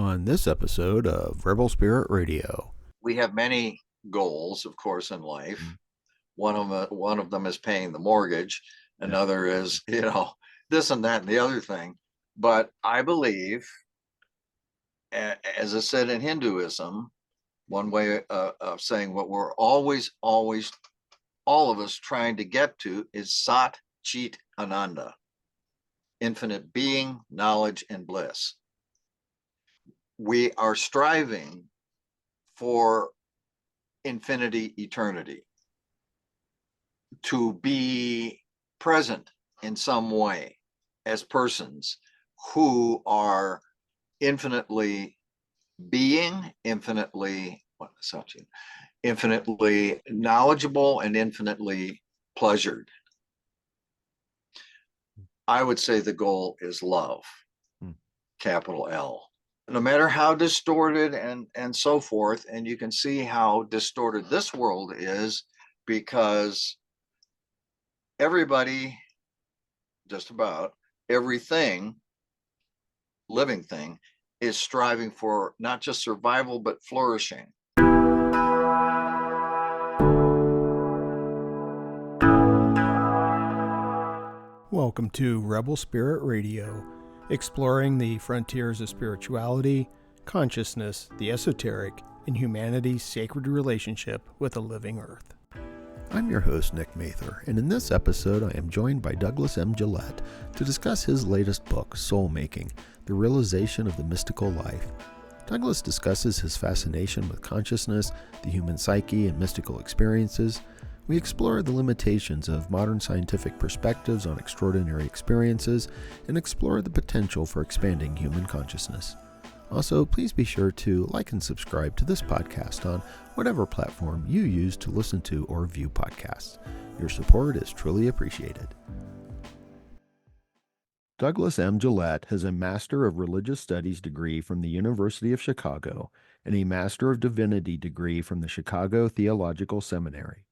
on this episode of Rebel Spirit Radio. We have many goals, of course, in life. One of them is paying the mortgage. Another is, this and that and the other thing. But I believe, as I said in Hinduism, one way of saying what we're always, all of us trying to get to is satchitananda, infinite being, knowledge, and bliss. We are striving for infinity, eternity, to be present in some way as persons who are infinitely being, infinitely knowledgeable, and infinitely pleasured. I would say the goal is love, capital L. No matter how distorted and so forth, and you can see how distorted this world is, because everybody, just about everything, living thing, is striving for not just survival, but flourishing. Welcome to Rebel Spirit Radio, exploring the frontiers of spirituality, consciousness, the esoteric, and humanity's sacred relationship with the living earth. I'm your host, Nick Mather, and in this episode I am joined by Douglas M. Gillette to discuss his latest book, Soulmaking, The Realization of the Mystical Life. Douglas discusses his fascination with consciousness, the human psyche, and mystical experiences. We explore the limitations of modern scientific perspectives on extraordinary experiences and explore the potential for expanding human consciousness. Also, please be sure to like and subscribe to this podcast on whatever platform you use to listen to or view podcasts. Your support is truly appreciated. Douglas M. Gillette has a Master of Religious Studies degree from the University of Chicago and a Master of Divinity degree from the Chicago Theological Seminary.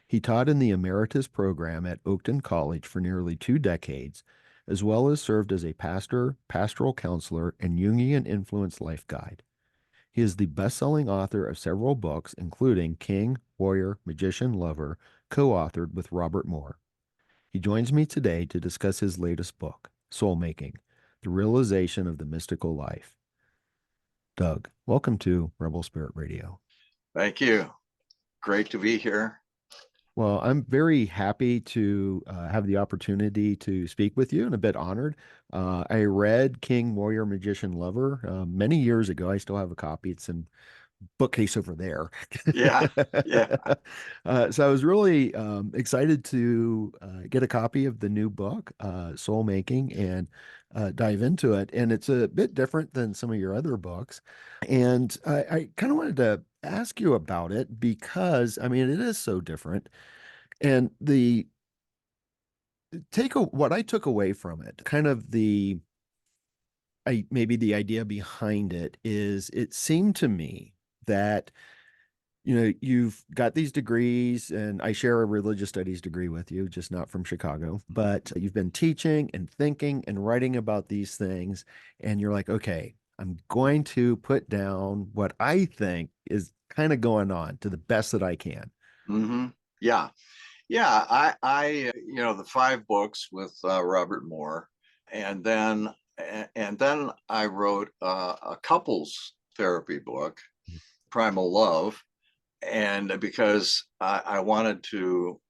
He taught in the Emeritus program at Oakton College for nearly 2 decades, as well as served as a pastor, pastoral counselor, and Jungian-influenced life guide. He is the best-selling author of several books, including King, Warrior, Magician, Lover, co-authored with Robert Moore. He joins me today to discuss his latest book, Soulmaking, The Realization of the Mystical Life. Doug, welcome to Rebel Spirit Radio. Thank you. Great to be here. Well, I'm very happy to have the opportunity to speak with you and a bit honored. I read King, Warrior, Magician, Lover many years ago. I still have a copy. It's in bookcase over there. Yeah. So I was really excited to get a copy of the new book, Soulmaking, and dive into it. And it's a bit different than some of your other books. And I kind of wanted to ask you about it because, I mean, it is so different. And what I took away from it, kind of maybe the idea behind it is, it seemed to me that, you've got these degrees, and I share a religious studies degree with you, just not from Chicago, but you've been teaching and thinking and writing about these things, and you're like, okay, I'm going to put down what I think is kind of going on to the best that I can. Mm-hmm. Yeah. I the 5 books with Robert Moore, and then I wrote a couples therapy book, Primal Love, and because I wanted to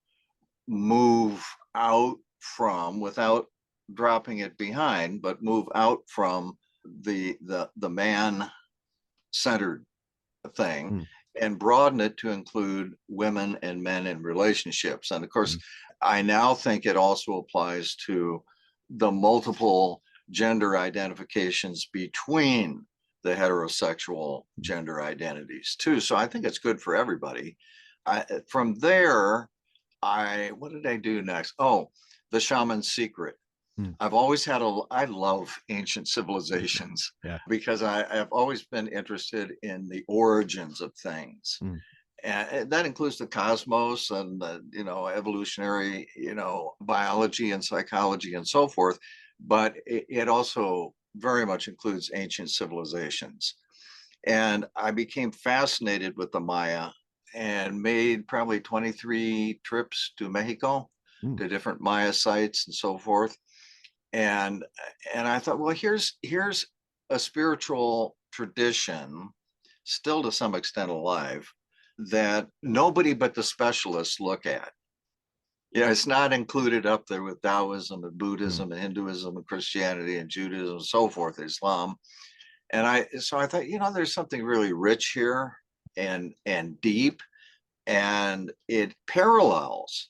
move out from, without dropping it behind, but move out from the man-centered thing and broaden it to include women and men in relationships. And of course, I now think it also applies to the multiple gender identifications between the heterosexual gender identities too. So I think it's good for everybody. From there, what did I do next? Oh, The Shaman's Secret. I've always I love ancient civilizations because I've always been interested in the origins of things. And that includes the cosmos and the, evolutionary, biology and psychology and so forth. But it also very much includes ancient civilizations. And I became fascinated with the Maya and made probably 23 trips to Mexico, Mm. to different Maya sites and so forth. And I thought, well, here's a spiritual tradition, still to some extent alive, that nobody but the specialists look at. Yeah, it's not included up there with Taoism and Buddhism and Hinduism and Christianity and Judaism and so forth, Islam. And so I thought, there's something really rich here and deep, and it parallels.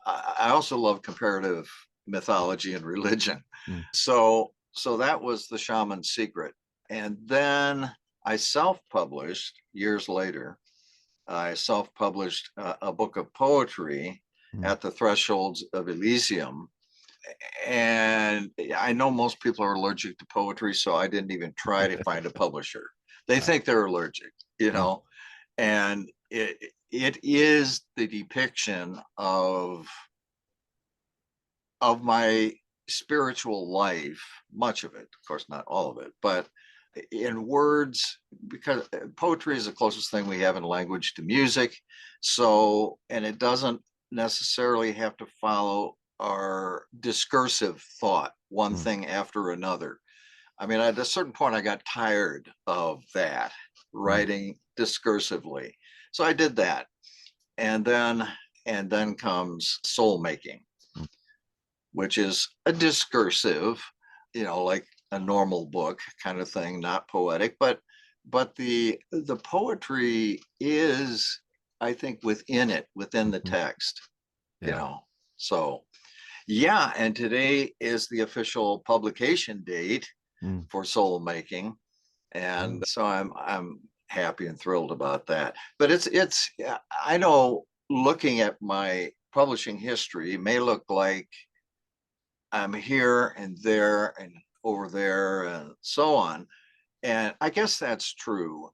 I also love comparative mythology and religion. Mm. So that was the shaman's secret. And then I self-published years later. I self-published a book of poetry, At the Thresholds of Elysium. And I know most people are allergic to poetry, so I didn't even try to find a publisher. They think they're allergic, and it is the depiction of my spiritual life, much of it, of course, not all of it, but in words, because poetry is the closest thing we have in language to music. So, and it doesn't necessarily have to follow our discursive thought, one thing after another. I mean, at a certain point, I got tired of that, writing discursively. So I did that. And then comes Soulmaking, which is a discursive, like a normal book kind of thing, not poetic, but the poetry is, I think, within the text, So yeah, and today is the official publication date for Soulmaking, and so I'm happy and thrilled about that. But it's I know, looking at my publishing history may look like I'm here and there and over there and so on. And I guess that's true.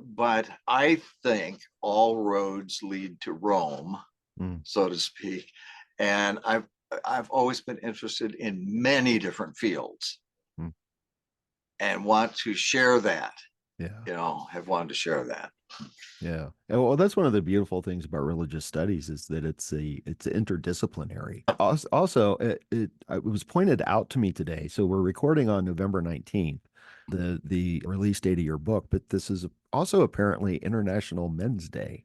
But I think all roads lead to Rome, so to speak. And I've always been interested in many different fields and want to share that. Have wanted to share that. Yeah. Well, that's one of the beautiful things about religious studies, is that it's interdisciplinary. Also, it was pointed out to me today. So we're recording on November 19th, the release date of your book, but this is also apparently International Men's Day.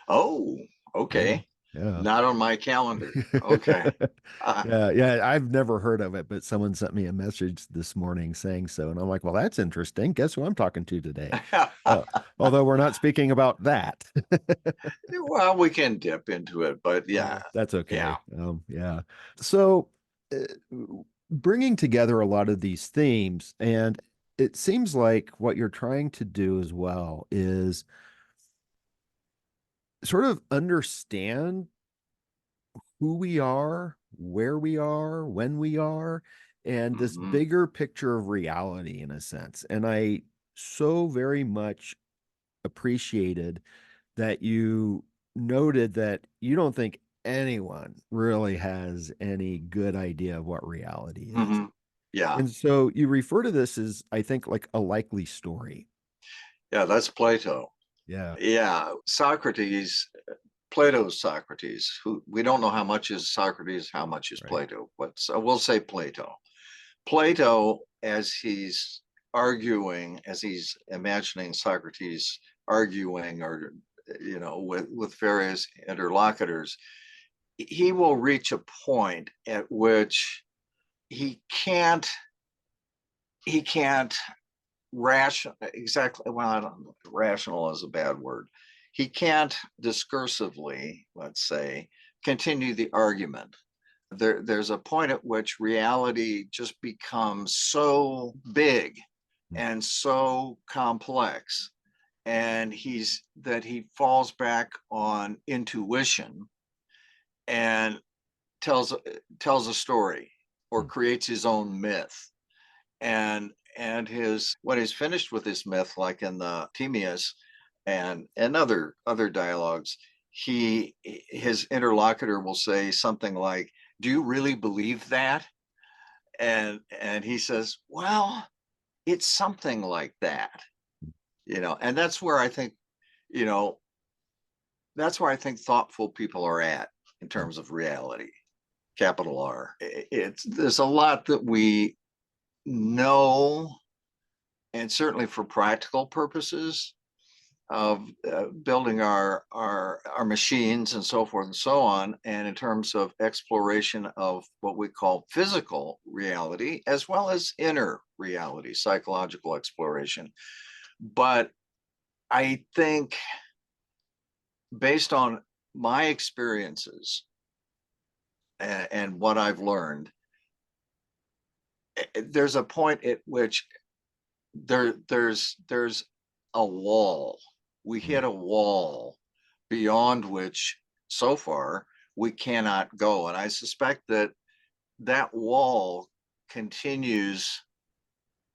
Oh, okay. Yeah. Not on my calendar. Okay. Yeah. I've never heard of it, but someone sent me a message this morning saying so. And I'm like, well, that's interesting. Guess who I'm talking to today? Although we're not speaking about that. Well, we can dip into it, but yeah. That's okay. Yeah. So bringing together a lot of these themes, and it seems like what you're trying to do as well is sort of understand who we are, where we are, when we are, and this bigger picture of reality, in a sense. And I so very much appreciated that you noted that you don't think anyone really has any good idea of what reality is. Yeah. And so you refer to this as, I think, like a likely story. Yeah, that's Plato. Yeah. Yeah. Plato's Socrates, who we don't know how much is Socrates, how much is Plato, but so we'll say Plato. Plato, as he's imagining Socrates arguing, or with various interlocutors, he will reach a point at which he can't rational is a bad word. He can't discursively, let's say, continue the argument. There's a point at which reality just becomes so big and so complex, and he falls back on intuition and tells a story or creates his own myth. And when he's finished with his myth, like in the Timaeus and other dialogues, his interlocutor will say something like, "Do you really believe that?" And he says, well, it's something like that, and that's where I think, you know, that's where I think thoughtful people are at in terms of reality, capital R. There's a lot that we know, and certainly for practical purposes of building our machines and so forth and so on, and in terms of exploration of what we call physical reality as well as inner reality, psychological exploration. But I think, based on my experiences and what I've learned, there's a point at which there's a wall. We hit a wall beyond which, so far, we cannot go. And I suspect that wall continues,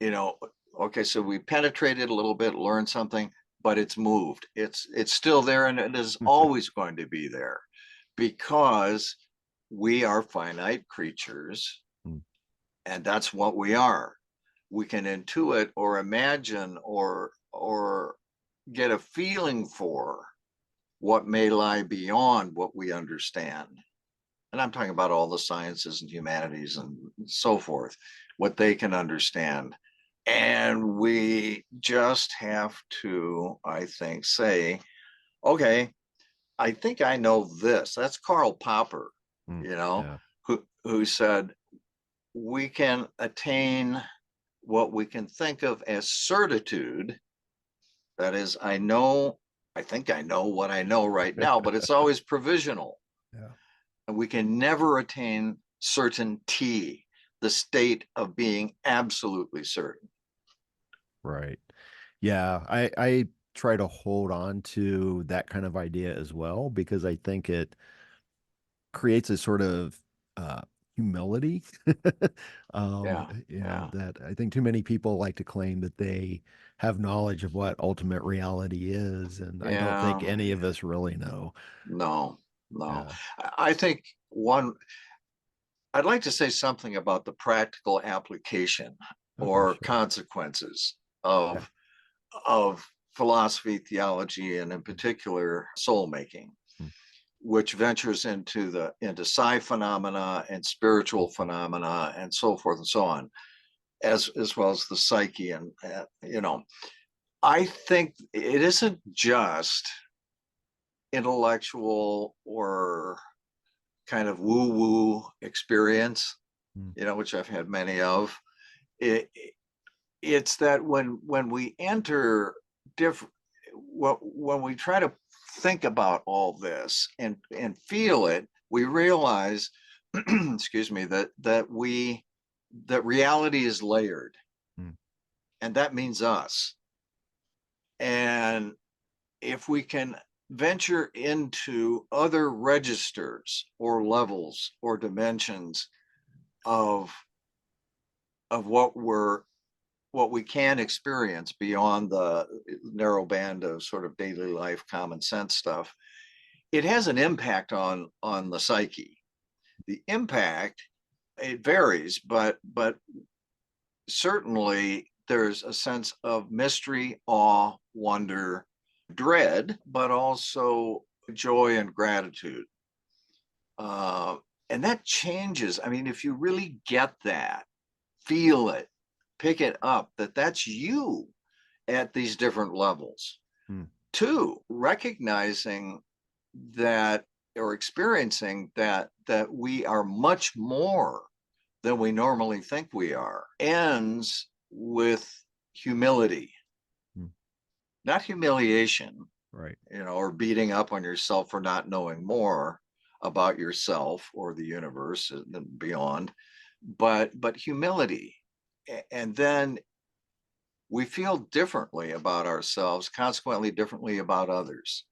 okay, so we penetrated a little bit, learned something, but it's moved. It's still there, and it is always going to be there, because we are finite creatures, and that's what we are. We can intuit or imagine or get a feeling for what may lie beyond what we understand. And I'm talking about all the sciences and humanities and so forth, what they can understand. And we just have to, I think, say, okay, I think I know this. That's Karl Popper, who said, we can attain what we can think of as certitude. That is, I think I know what I know right now, but it's always provisional. Yeah. And we can never attain certainty, the state of being absolutely certain. Right. Yeah. I try to hold on to that kind of idea as well, because I think it creates a sort of humility. That I think too many people like to claim that they have knowledge of what ultimate reality is, and I don't think any of us really know. No. I think I'd like to say something about the practical application or consequences of philosophy, theology, and in particular soulmaking, which ventures into psi phenomena and spiritual phenomena and so forth and so on, as well as the psyche. And I think it isn't just intellectual or kind of woo-woo experience, which I've had many of. It's that when we enter when we try to think about all this and feel it, we realize, excuse me, that reality is layered, and that means us. And if we can venture into other registers or levels or dimensions of what we can experience beyond the narrow band of sort of daily life common sense stuff, it has an impact on the psyche. The impact, it varies, but certainly there's a sense of mystery, awe, wonder, dread, but also joy and gratitude. And that changes. I mean, if you really get that, feel it, pick it up, that's you at these different levels. Two, recognizing that, or experiencing that we are much more than we normally think we are, ends with humility. Not humiliation, right? Or beating up on yourself for not knowing more about yourself or the universe and beyond, but humility. And then we feel differently about ourselves, consequently differently about others.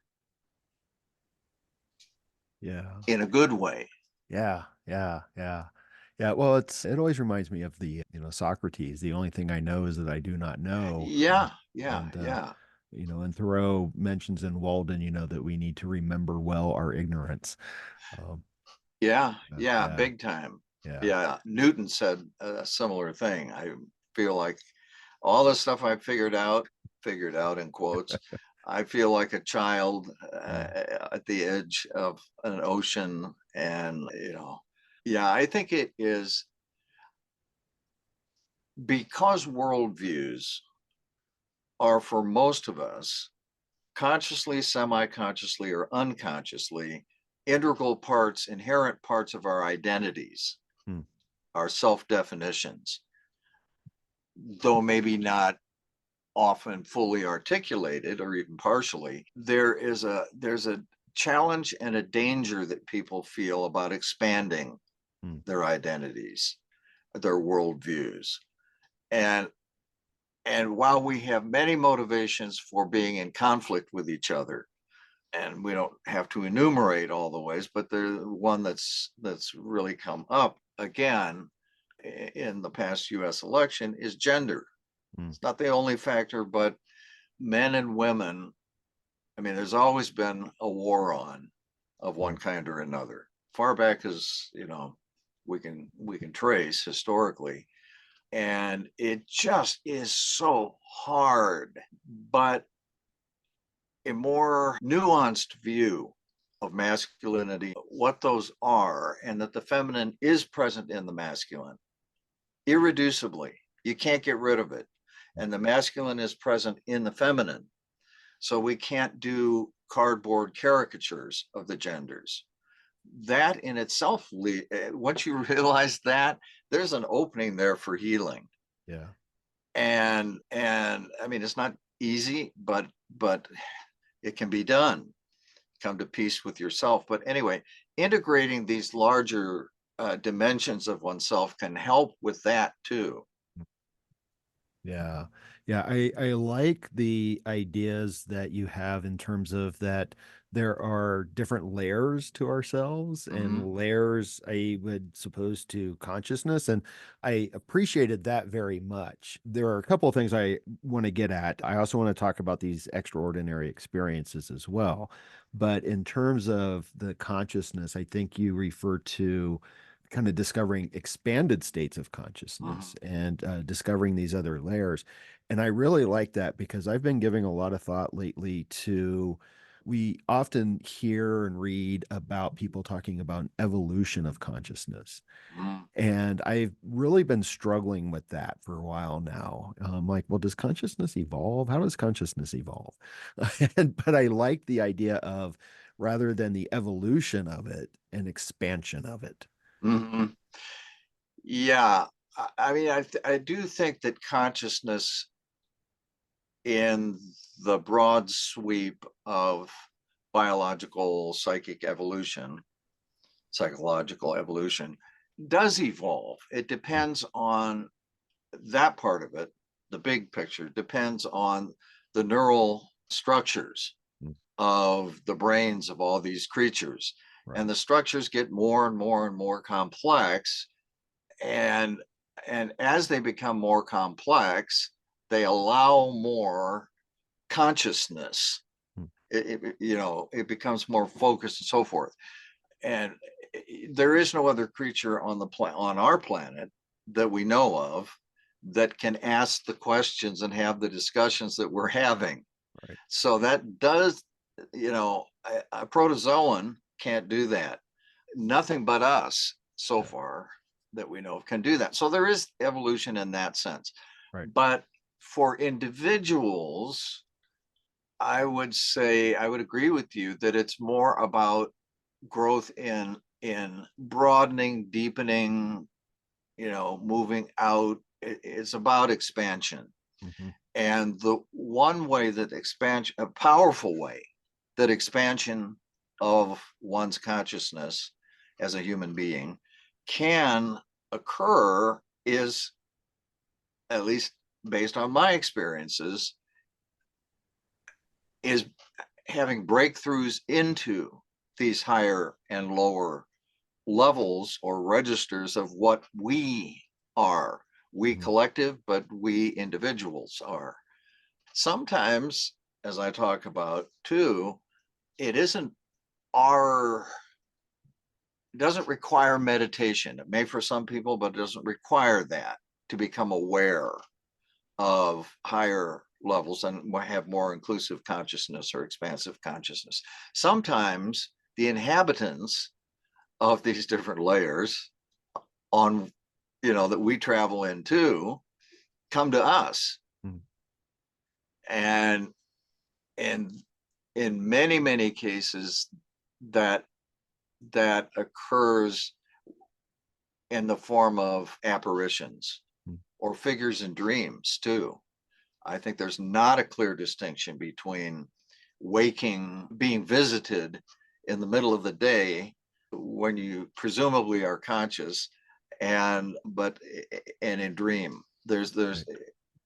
Yeah. In a good way. Yeah. Well, it always reminds me of Socrates. The only thing I know is that I do not know. Yeah. And Thoreau mentions in Walden, that we need to remember well our ignorance. Yeah, big time. Yeah, Newton said a similar thing. I feel like all the stuff I figured out in quotes, I feel like a child at the edge of an ocean. And, yeah, I think it is because worldviews are, for most of us, consciously, semi-consciously, or unconsciously, inherent parts of our identities, our self-definitions, though maybe not often fully articulated or even partially. There's a challenge and a danger that people feel about expanding their identities, their worldviews. And while we have many motivations for being in conflict with each other, and we don't have to enumerate all the ways, but the one that's really come up again in the past US election is gender. It's not the only factor, but men and women, I mean, there's always been a war on of one kind or another, far back as, we can trace historically. And it just is so hard. But a more nuanced view of masculinity, what those are, and that the feminine is present in the masculine irreducibly. You can't get rid of it. And the masculine is present in the feminine. So we can't do cardboard caricatures of the genders. That in itself, once you realize that, there's an opening there for healing. Yeah. And I mean, it's not easy, but it can be done. Come to peace with yourself. But anyway, integrating these larger dimensions of oneself can help with that too. Yeah. Yeah. I like the ideas that you have in terms of that there are different layers to ourselves and layers, I would suppose, to consciousness. And I appreciated that very much. There are a couple of things I want to get at. I also want to talk about these extraordinary experiences as well. But in terms of the consciousness, I think you refer to kind of discovering expanded states of consciousness and discovering these other layers. And I really like that because I've been giving a lot of thought lately to, we often hear and read about people talking about an evolution of consciousness. And I've really been struggling with that for a while now. Like, well, does consciousness evolve? How does consciousness evolve? But I like the idea of, rather than the evolution of it, an expansion of it. Yeah, I mean, I do think that consciousness in the broad sweep of biological psychological evolution does evolve. It depends on that part of it. The big picture depends on the neural structures of the brains of all these creatures. Right. And the structures get more and more and more complex. And as they become more complex, they allow more consciousness. It becomes more focused and so forth. And there is no other creature on our planet that we know of that can ask the questions and have the discussions that we're having. Right. So that does, a protozoan can't do that. Nothing but us so far that we know of can do that. So there is evolution in that sense. Right. But for individuals, I would agree with you that it's more about growth in broadening, deepening, moving out. It's about expansion. And the one way that a powerful way that expansion of one's consciousness as a human being can occur is, at least based on my experiences, is having breakthroughs into these higher and lower levels or registers of what we are. We collective, but we individuals are. Sometimes, as I talk about too, it isn't our doesn't require meditation. It may for some people, but it doesn't require that to become aware of higher levels and have more inclusive consciousness or expansive consciousness. Sometimes the inhabitants of these different layers on, that we travel into come to us. And in many, many cases that occurs in the form of apparitions or figures in dreams too. I think there's not a clear distinction between waking, being visited in the middle of the day when you presumably are conscious, and in dream. There's right.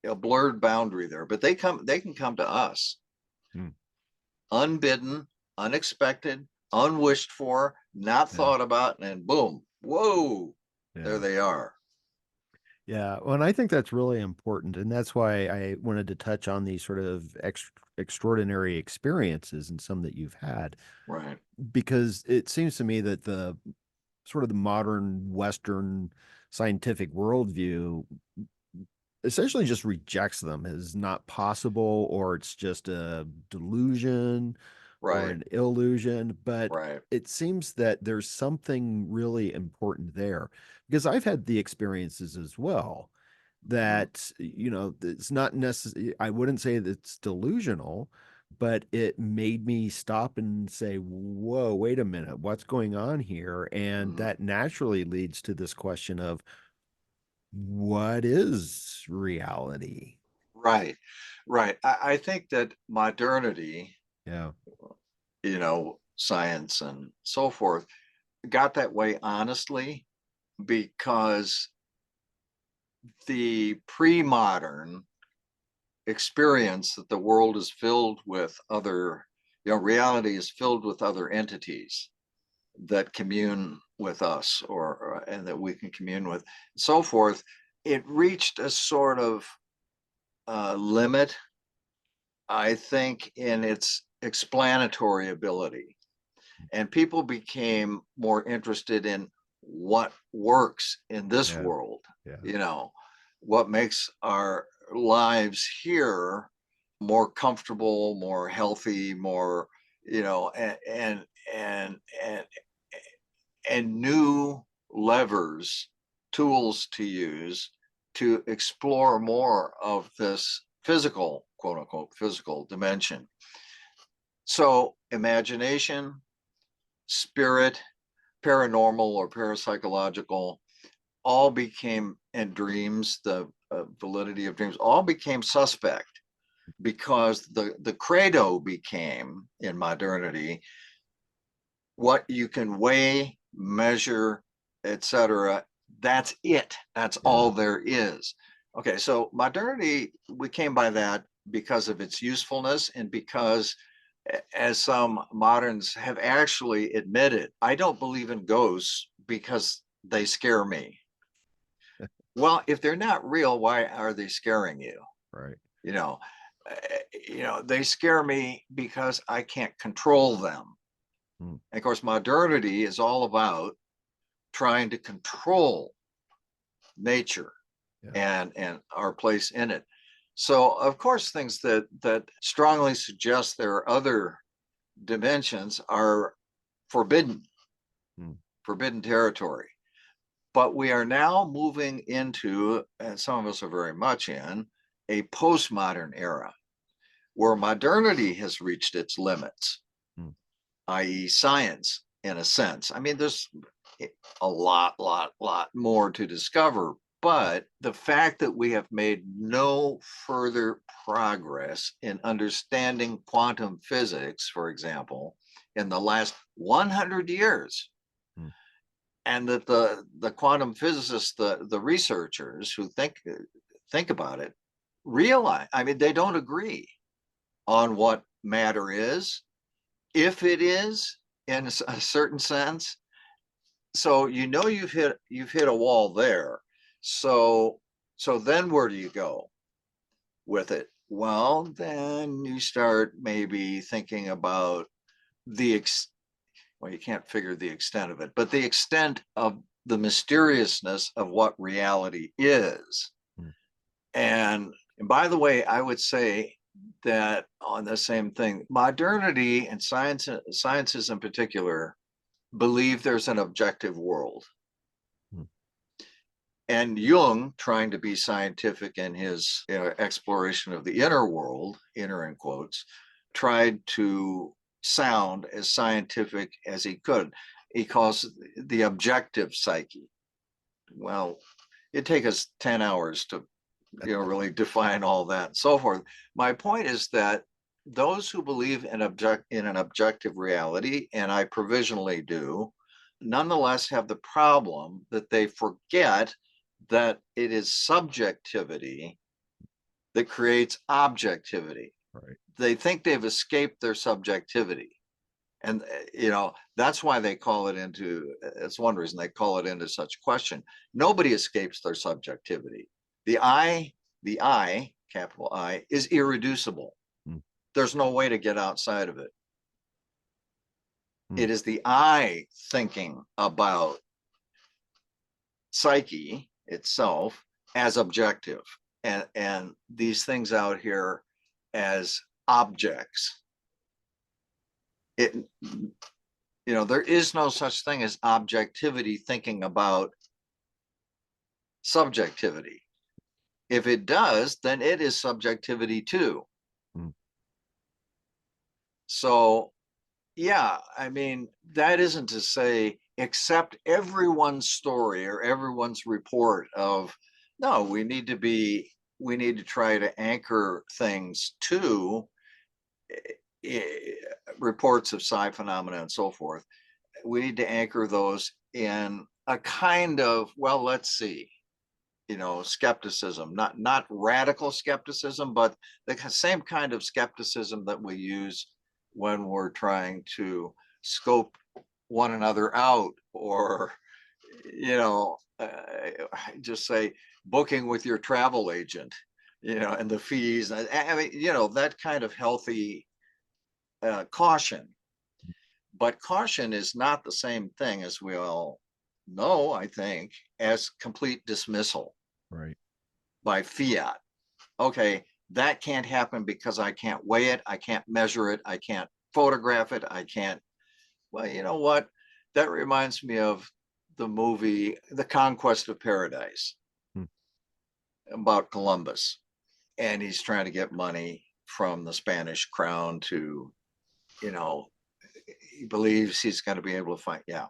A blurred boundary there, but they can come to us unbidden, unexpected, unwished for, not thought about, and boom, whoa, there they are. Yeah, well, and I think that's really important, and that's why I wanted to touch on these sort of extraordinary experiences and some that you've had, right? Because it seems to me that the sort of the modern Western scientific worldview essentially just rejects them as not possible, or it's just a delusion or an illusion. But it seems that there's something really important there, because I've had the experiences as well that, it's not necessarily, I wouldn't say that it's delusional, but it made me stop and say, whoa, wait a minute, what's going on here? And that naturally leads to this question of, what is reality? Right. I think that modernity, science and so forth, got that way honestly because the pre-modern experience that the world is filled with other, reality is filled with other entities that commune with us, and that we can commune with, and so forth. It reached a sort of limit, I think, in its explanatory ability, and people became more interested in what works in this world. What makes our lives here more comfortable, more healthy, more, and new levers, tools to use to explore more of this physical, quote unquote, physical dimension. So imagination, spirit, paranormal or parapsychological, all became, and dreams, the validity of dreams, all became suspect, because the credo became, in modernity, what you can weigh, measure, etc. That's it. That's all there is. Okay, so modernity, we came by that because of its usefulness, and because, as some moderns have actually admitted, I don't believe in ghosts because they scare me. Well, if they're not real, why are they scaring you? Right. They scare me because I can't control them. And of course, modernity is all about trying to control nature and our place in it. So, of course, things that strongly suggest there are other dimensions are forbidden territory. But we are now moving into, and some of us are very much in, a postmodern era where modernity has reached its limits, i.e. science, in a sense. I mean, there's a lot more to discover, but the fact that we have made no further progress in understanding quantum physics, for example, in the last 100 years, and that the quantum physicists, the researchers who think about it, realize, I mean, they don't agree on what matter is, if it is, in a certain sense. So you've hit a wall there. So then where do you go with it? Well, then you start maybe thinking about well, you can't figure the extent of it, but the extent of the mysteriousness of what reality is. And by the way, I would say that on the same thing, modernity and sciences in particular, believe there's an objective world. And Jung, trying to be scientific in his exploration of the inner world, inner in quotes, tried to sound as scientific as he could. He calls it the objective psyche. Well, it'd take us 10 hours to really define all that and so forth. My point is that those who believe in an objective reality, and I provisionally do, nonetheless have the problem that they forget that it is subjectivity that creates objectivity. Right. They think they've escaped their subjectivity. And, that's why they call it into, it's one reason they call it into such question. Nobody escapes their subjectivity. The I, capital I, is irreducible. There's no way to get outside of it. It is the I thinking about psyche itself as objective, and these things out here as objects. There is no such thing as objectivity thinking about subjectivity. If it does, then it is subjectivity too. So, yeah, I mean, that isn't to say accept everyone's story or everyone's report of, no, we need to try to anchor things to reports of psi phenomena and so forth. We need to anchor those in a kind of, well, let's see, skepticism, not radical skepticism, but the same kind of skepticism that we use when we're trying to scope one another out, or just say booking with your travel agent, and the fees. I mean, that kind of healthy caution. But caution is not the same thing, as we all know, I think, as complete dismissal. Right. By fiat. Okay, that can't happen because I can't weigh it, I can't measure it, I can't photograph it, I can't. Well, you know what? That reminds me of the movie The Conquest of Paradise, about Columbus. And he's trying to get money from the Spanish crown to, he believes he's going to be able to find. Yeah.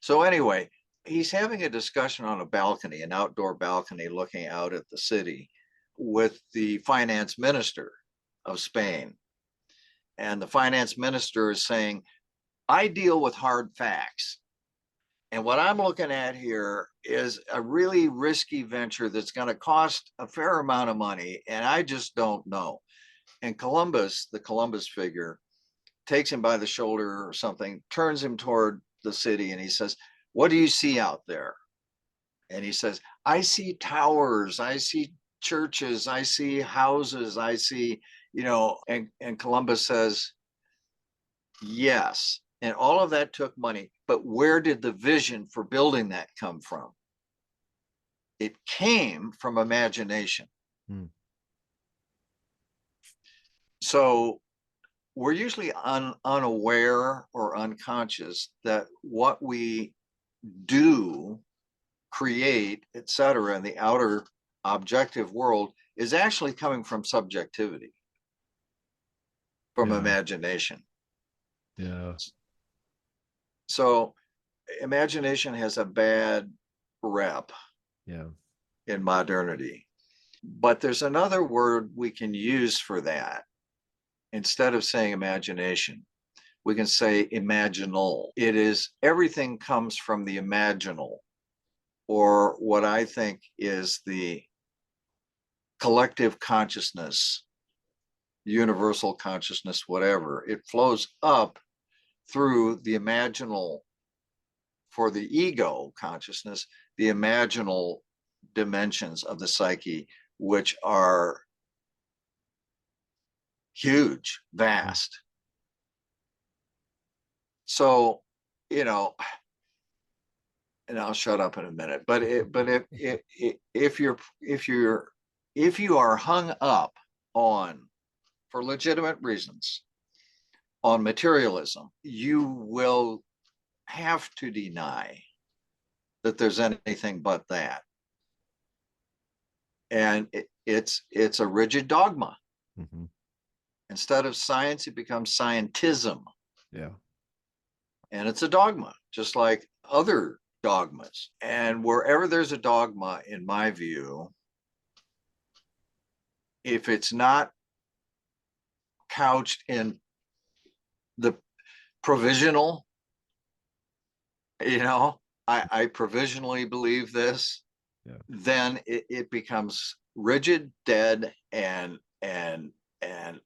So anyway, he's having a discussion on a balcony, an outdoor balcony looking out at the city, with the finance minister of Spain. And the finance minister is saying, I deal with hard facts. And what I'm looking at here is a really risky venture that's going to cost a fair amount of money, and I just don't know. And Columbus, the Columbus figure, takes him by the shoulder or something, turns him toward the city, and he says, what do you see out there? And he says, I see towers, I see churches, I see houses, I see, and Columbus says, yes. And all of that took money, but where did the vision for building that come from? It came from imagination. So we're usually unaware or unconscious that what we do, create, etc., in the outer objective world is actually coming from subjectivity, from imagination. Yeah. So imagination has a bad rep in modernity. But there's another word we can use for that. Instead of saying imagination, we can say imaginal. It is, everything comes from the imaginal, or what I think is the collective consciousness, universal consciousness, whatever. It flows up through the imaginal, for the ego consciousness, the imaginal dimensions of the psyche, which are huge, vast. So you know, and I'll shut up in a minute. But if you are hung up on, for legitimate reasons, on materialism, you will have to deny that there's anything but that. And it's a rigid dogma. Mm-hmm. Instead of science, it becomes scientism. Yeah. And it's a dogma, just like other dogmas. And wherever there's a dogma, in my view, if it's not couched in the provisional, I provisionally believe this, Yeah. then it becomes rigid, dead, and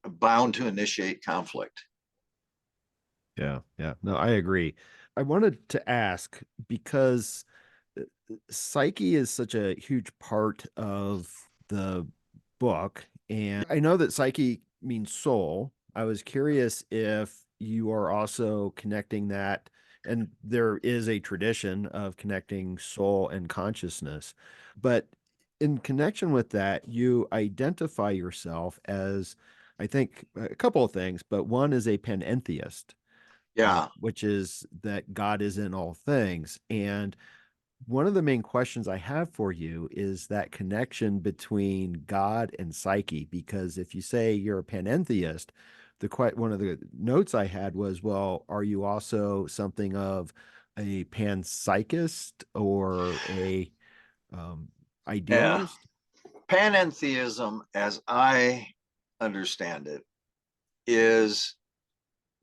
bound to initiate conflict. Yeah. Yeah. No, I agree. I wanted to ask, because psyche is such a huge part of the book, and I know that psyche means soul. I was curious if you are also connecting that, and there is a tradition of connecting soul and consciousness, but in connection with that, you identify yourself as, I think, a couple of things, but one is a panentheist, Yeah. which is that God is in all things. And one of the main questions I have for you is that connection between God and psyche, because if you say you're a panentheist, one of the notes I had was, well, are you also something of a panpsychist or a Yeah. idealist? Panentheism, as I understand it, is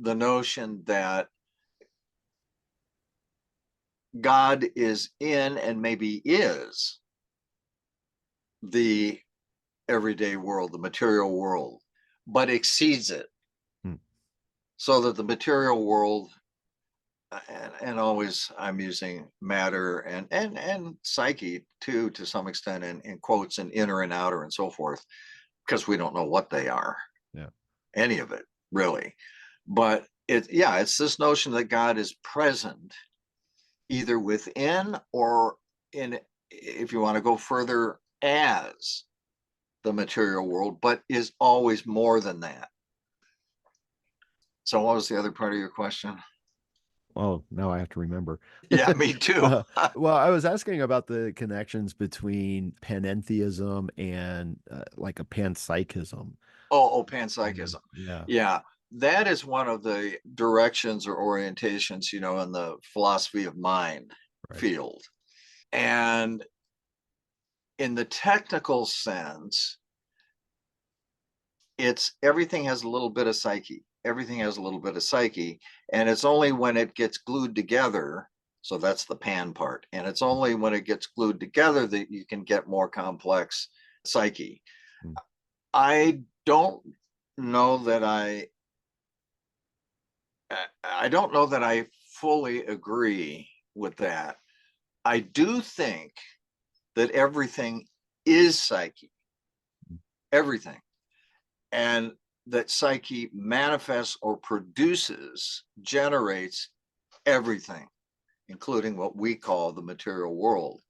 the notion that God is in and maybe is the everyday world, the material world, but exceeds it. Hmm. So that the material world, and always I'm using matter and psyche too, to some extent, in quotes, and inner and outer and so forth, because we don't know what they are. Yeah. Any of it, really. But it's this notion that God is present either within or in, if you want to go further, as the material world, but is always more than that. So what was the other part of your question? Oh, now I have to remember. Yeah, me too. Well, I was asking about the connections between panentheism and like a panpsychism. Panpsychism. Yeah. Yeah, that is one of the directions or orientations, in the philosophy of mind Right. field. And in the technical sense, it's everything has a little bit of psyche. Everything has a little bit of psyche. And it's only when it gets glued together. So that's the pan part. And it's only when it gets glued together that you can get more complex psyche. Hmm. I don't know that I don't know that I fully agree with that. I do think that everything is psyche, everything, and that psyche manifests or produces, generates everything, including what we call the material world.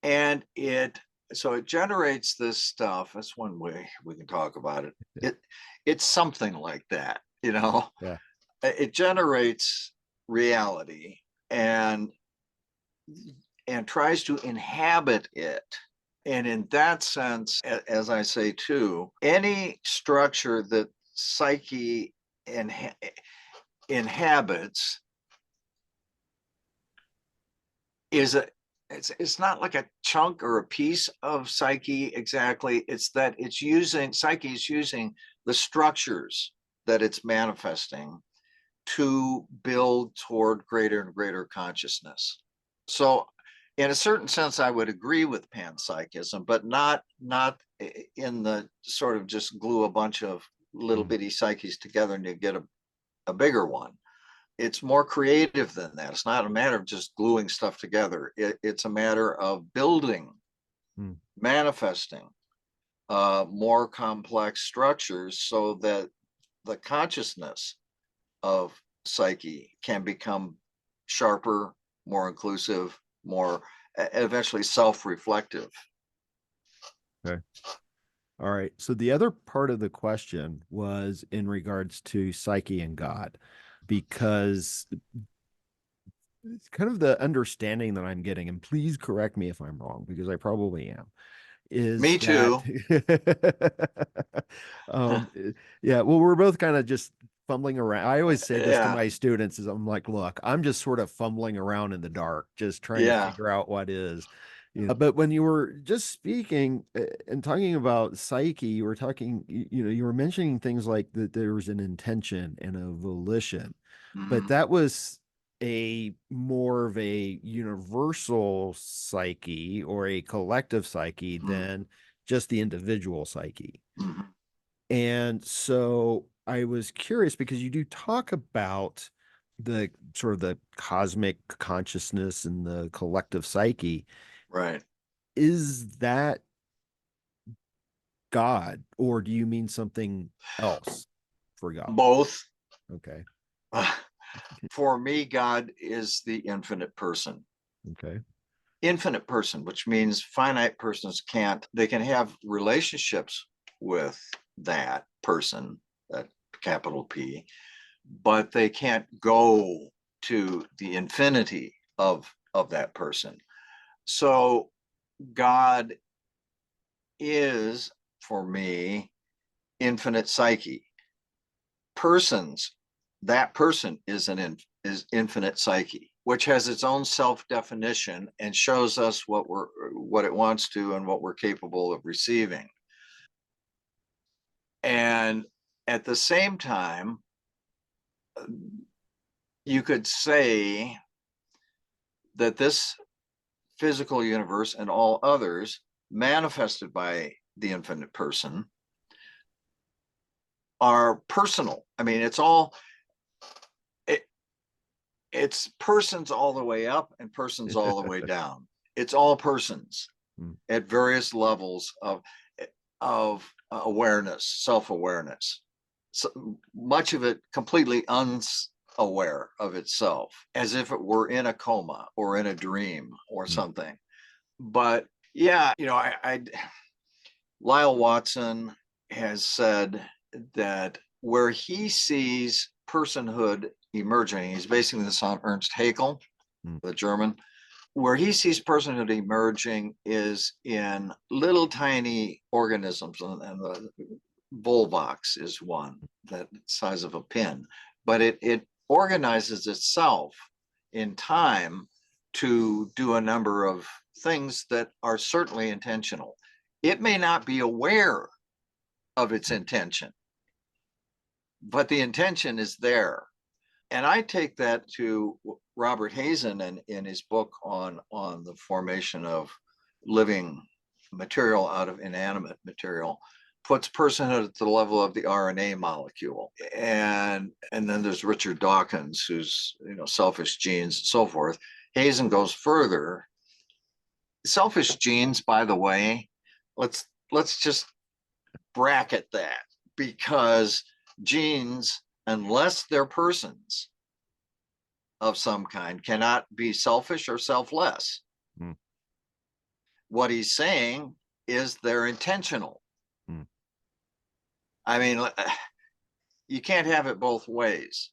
And it generates this stuff. That's one way we can talk about it. It's something like that, Yeah. It generates reality and tries to inhabit it. And in that sense, as I say too, any structure that psyche inhabits it's not like a chunk or a piece of psyche exactly. It's that psyche is using the structures that it's manifesting to build toward greater and greater consciousness. So in a certain sense, I would agree with panpsychism, but not in the sort of just glue a bunch of little bitty psyches together and you get a bigger one. It's more creative than that. It's not a matter of just gluing stuff together. It's a matter of building, manifesting more complex structures so that the consciousness of psyche can become sharper, more inclusive, more eventually self-reflective. Okay. All right. So the other part of the question was in regards to psyche and God, because it's kind of the understanding that I'm getting, and please correct me if I'm wrong, because I probably am, is Me that too. yeah, well, we're both kind of just fumbling around. I always say this to Yeah, my students is I'm like, look, I'm just sort of fumbling around in the dark, just trying to yeah. figure out what is. But when you were just speaking and talking about psyche, you were talking, you were mentioning things like that there was an intention and a volition, but Mm-hmm. that was a more of a universal psyche or a collective psyche than just the individual psyche. Mm-hmm. And so I was curious because you do talk about the sort of the cosmic consciousness and the collective psyche. Right. Is that God, or do you mean something else for God? Both. Okay. For me, God is the infinite person. Okay. Infinite person, which means finite persons can't, they can have relationships with that person, that capital P, but they can't go to the infinity of that person. So God is, for me, infinite psyche. Persons, that person is is infinite psyche, which has its own self-definition and shows us what it wants to and what we're capable of receiving. And at the same time, you could say that this physical universe and all others manifested by the infinite person are personal. I mean, it's persons all the way up and persons all the way down. It's all persons at various levels of awareness, self-awareness. So much of it completely unaware of itself, as if it were in a coma or in a dream or something. But yeah, Lyle Watson has said that where he sees personhood emerging, he's basing this on Ernst Haeckel, the German, where he sees personhood emerging is in little tiny organisms, and the Volvox is one, that size of a pin, but it organizes itself in time to do a number of things that are certainly intentional. It may not be aware of its intention, but the intention is there. And I take that to Robert Hazen in his book on the formation of living material out of inanimate material, puts personhood at the level of the RNA molecule. And then there's Richard Dawkins, who's, selfish genes and so forth. Hazen goes further. Selfish genes, by the way, let's just bracket that, because genes, unless they're persons of some kind, cannot be selfish or selfless. What he's saying is they're intentional. I mean, you can't have it both ways,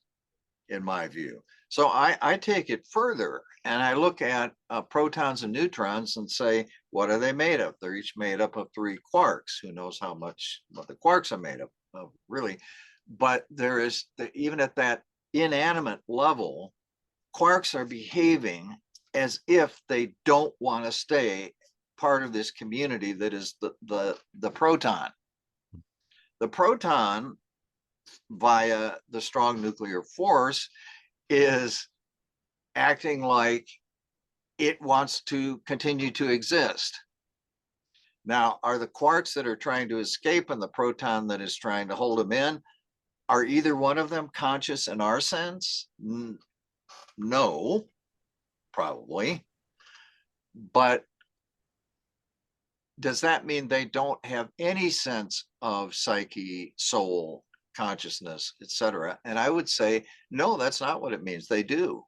in my view. So I take it further and I look at protons and neutrons and say, what are they made of? They're each made up of 3 quarks. Who knows what the quarks are made of, really. But there is, even at that inanimate level, quarks are behaving as if they don't want to stay part of this community that is the proton. The proton, via the strong nuclear force, is acting like it wants to continue to exist. Now, are the quarks that are trying to escape and the proton that is trying to hold them in, are either one of them conscious in our sense? No, probably. But does that mean they don't have any sense of psyche, soul, consciousness, etc. And I would say, no, that's not what it means. They do.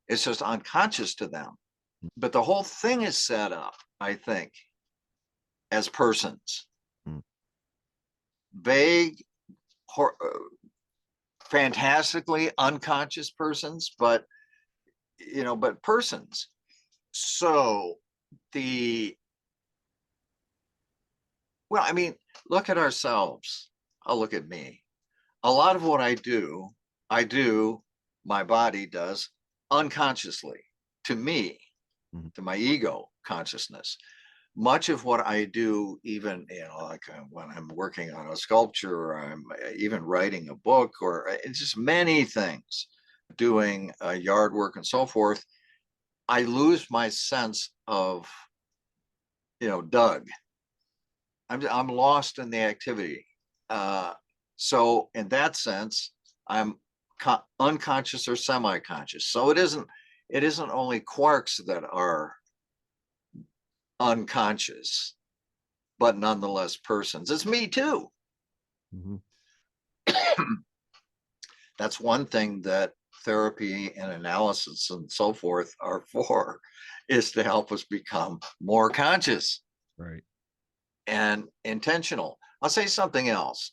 It's just unconscious to them. But the whole thing is set up, I think, as persons. Vague, fantastically unconscious persons, but persons. So look at ourselves. I'll look at me. A lot of what I do, my body does unconsciously to me, to my ego consciousness. Much of what I do, even like when I'm working on a sculpture, or I'm even writing a book, or it's just many things, doing yard work and so forth, I lose my sense of, Doug. I'm lost in the activity. So in that sense, I'm unconscious or semi-conscious. So it isn't only quarks that are unconscious, but nonetheless persons. It's me too. That's one thing that therapy and analysis and so forth are for, is to help us become more conscious, right, and intentional. I'll say something else,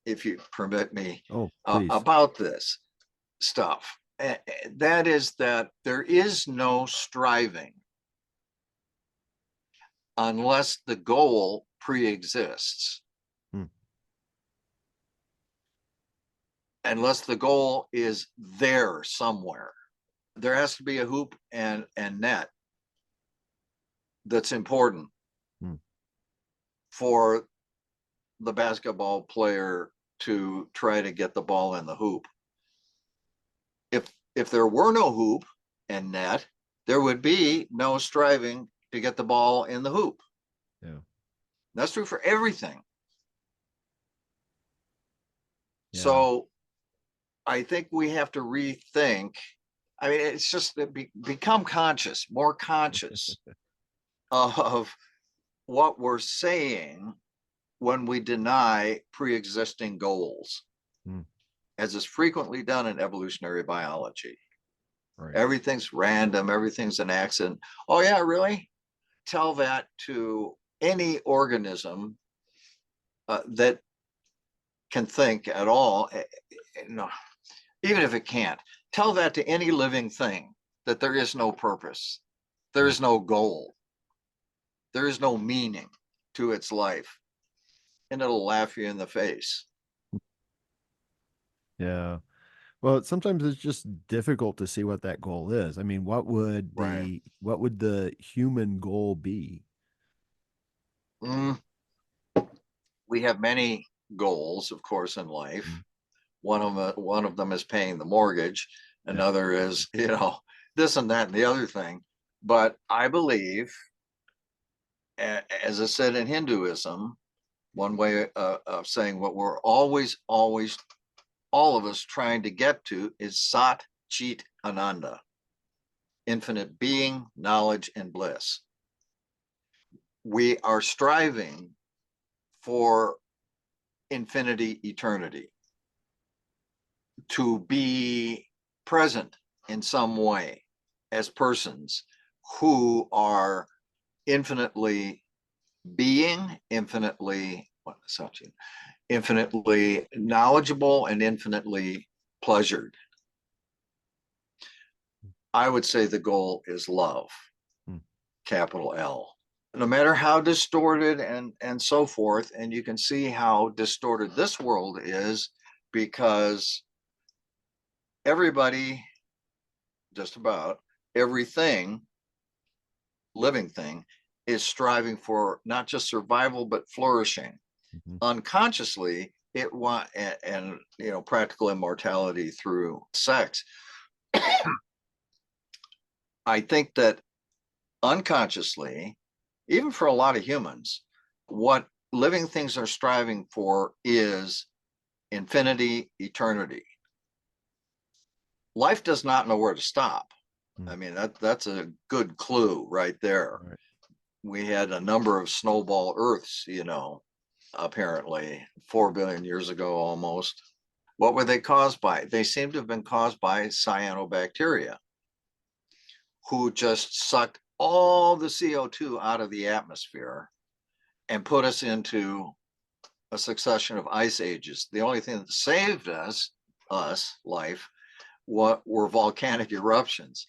if you permit me, about this stuff. That is that there is no striving unless the goal pre-exists. Unless the goal is there somewhere. There has to be a hoop and net that's important for the basketball player to try to get the ball in the hoop. If there were no hoop and net, there would be no striving to get the ball in the hoop. Yeah. That's true for everything. Yeah. So I think we have to rethink. I mean, it's just become conscious, more conscious of what we're saying when we deny pre-existing goals, as is frequently done in evolutionary biology. Right. Everything's random, everything's an accident. Oh yeah, really? Tell that to any organism that can think at all. No, even if it can't, tell that to any living thing, that there is no purpose, there is no goal, there is no meaning to its life, and it'll laugh you in the face. Yeah. Well, sometimes it's just difficult to see what that goal is. I mean, what would the human goal be? We have many goals, of course, in life. One of them is paying the mortgage. Another is, this and that and the other thing. But I believe, as I said in Hinduism, one way of saying what we're always, all of us trying to get to is satchitananda, infinite being, knowledge, and bliss. We are striving for infinity, eternity, to be present in some way as persons who are infinitely being, infinitely knowledgeable, and infinitely pleasured. I would say the goal is love, capital L. No matter how distorted and so forth, and you can see how distorted this world is, because everybody, just about everything, living thing, is striving for not just survival, but flourishing. Unconsciously, it want and practical immortality through sex. I think that unconsciously, even for a lot of humans, what living things are striving for is infinity, eternity. Life does not know where to stop. I mean, that's a good clue right there. Right. We had a number of snowball Earths, apparently 4 billion years ago almost. What were they caused by? They seem to have been caused by cyanobacteria, who just sucked all the CO2 out of the atmosphere and put us into a succession of ice ages. The only thing that saved us, life, were volcanic eruptions.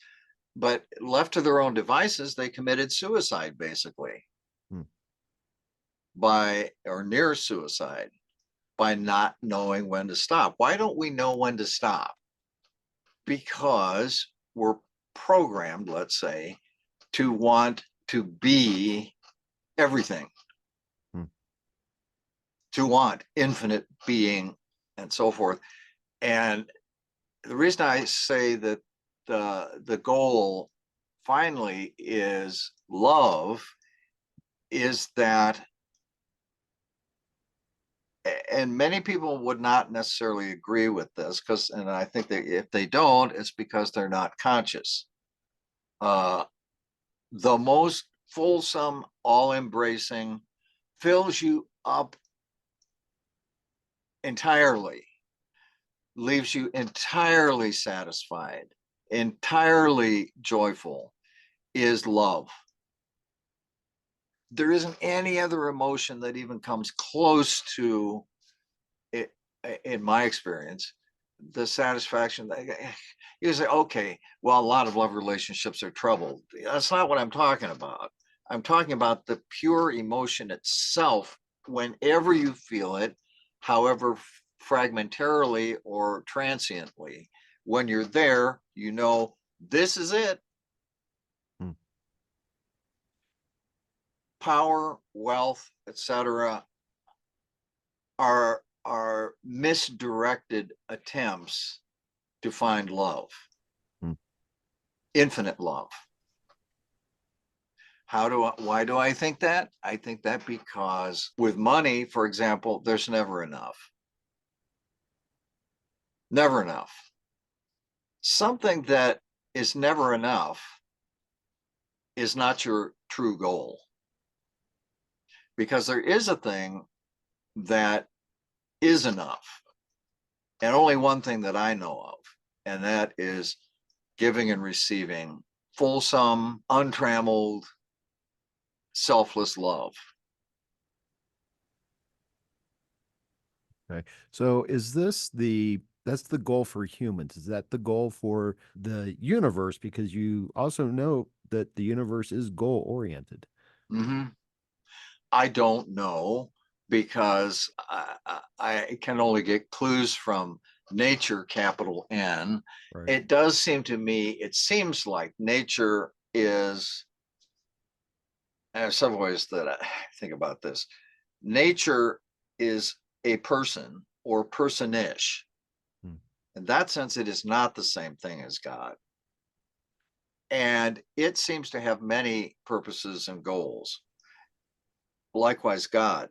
But left to their own devices, they committed suicide, basically, or near suicide, by not knowing when to stop. Why don't we know when to stop? Because we're programmed, let's say, to want to be everything, to want infinite being and so forth. And the reason I say that the goal finally is love is that, and many people would not necessarily agree with this, and I think that if they don't, it's because they're not conscious. The most fulsome, all-embracing, fills you up entirely, leaves you entirely satisfied, entirely joyful, is love. There isn't any other emotion that even comes close to it, in my experience, the satisfaction that you say, okay, well, a lot of love relationships are troubled. That's not what I'm talking about. I'm talking about the pure emotion itself, whenever you feel it, however fragmentarily or transiently. When you're there, you know, this is it. Power, wealth, etc., are misdirected attempts to find love, infinite love. Why do I think that? I think that because with money, for example, there's never enough. Never enough. Something that is never enough is not your true goal. Because there is a thing that is enough, and only one thing that I know of, and that is giving and receiving fulsome, untrammeled, selfless love. Okay. So is this that's the goal for humans? Is that the goal for the universe? Because you also know that the universe is goal oriented. I don't know, because I can only get clues from nature, capital N. Right. It does seem to me, it seems like nature is, and there's several ways that I think about this. Nature is a person or personish. In that sense, it is not the same thing as God. And it seems to have many purposes and goals. Likewise, God,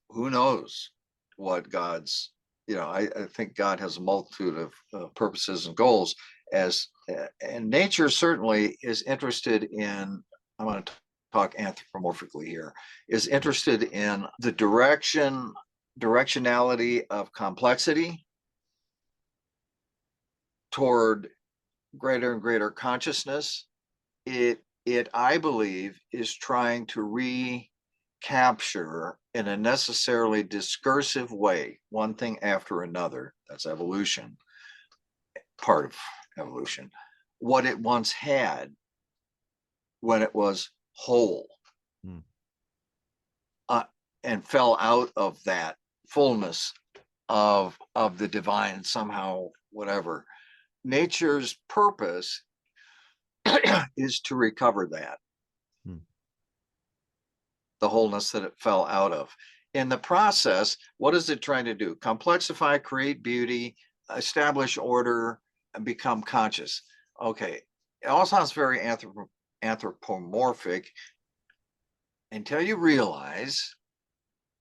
who knows what God's, I think God has a multitude of purposes and goals, and nature certainly is interested in, I'm going to talk anthropomorphically here, is interested in the directionality of complexity toward greater and greater consciousness. It I believe is trying to recapture in a necessarily discursive way, one thing after another, that's evolution, part of evolution, what it once had when it was whole, and fell out of that fullness of the divine somehow, whatever. Nature's purpose is to recover that, the wholeness that it fell out of. In the process, what is it trying to do? Complexify, create beauty, establish order, and become conscious. Okay, it all sounds very anthropomorphic until you realize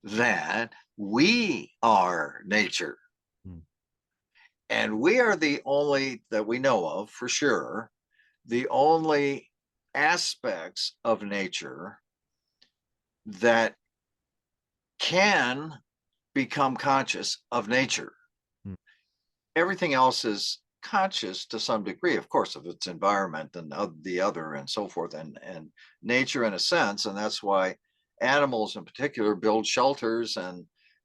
that we are nature. And we are the only, that we know of for sure, the only aspects of nature that can become conscious of nature. everything else is conscious to some degree, of course, of its environment and of the other and so forth, and nature in a sense. And that's why animals in particular build shelters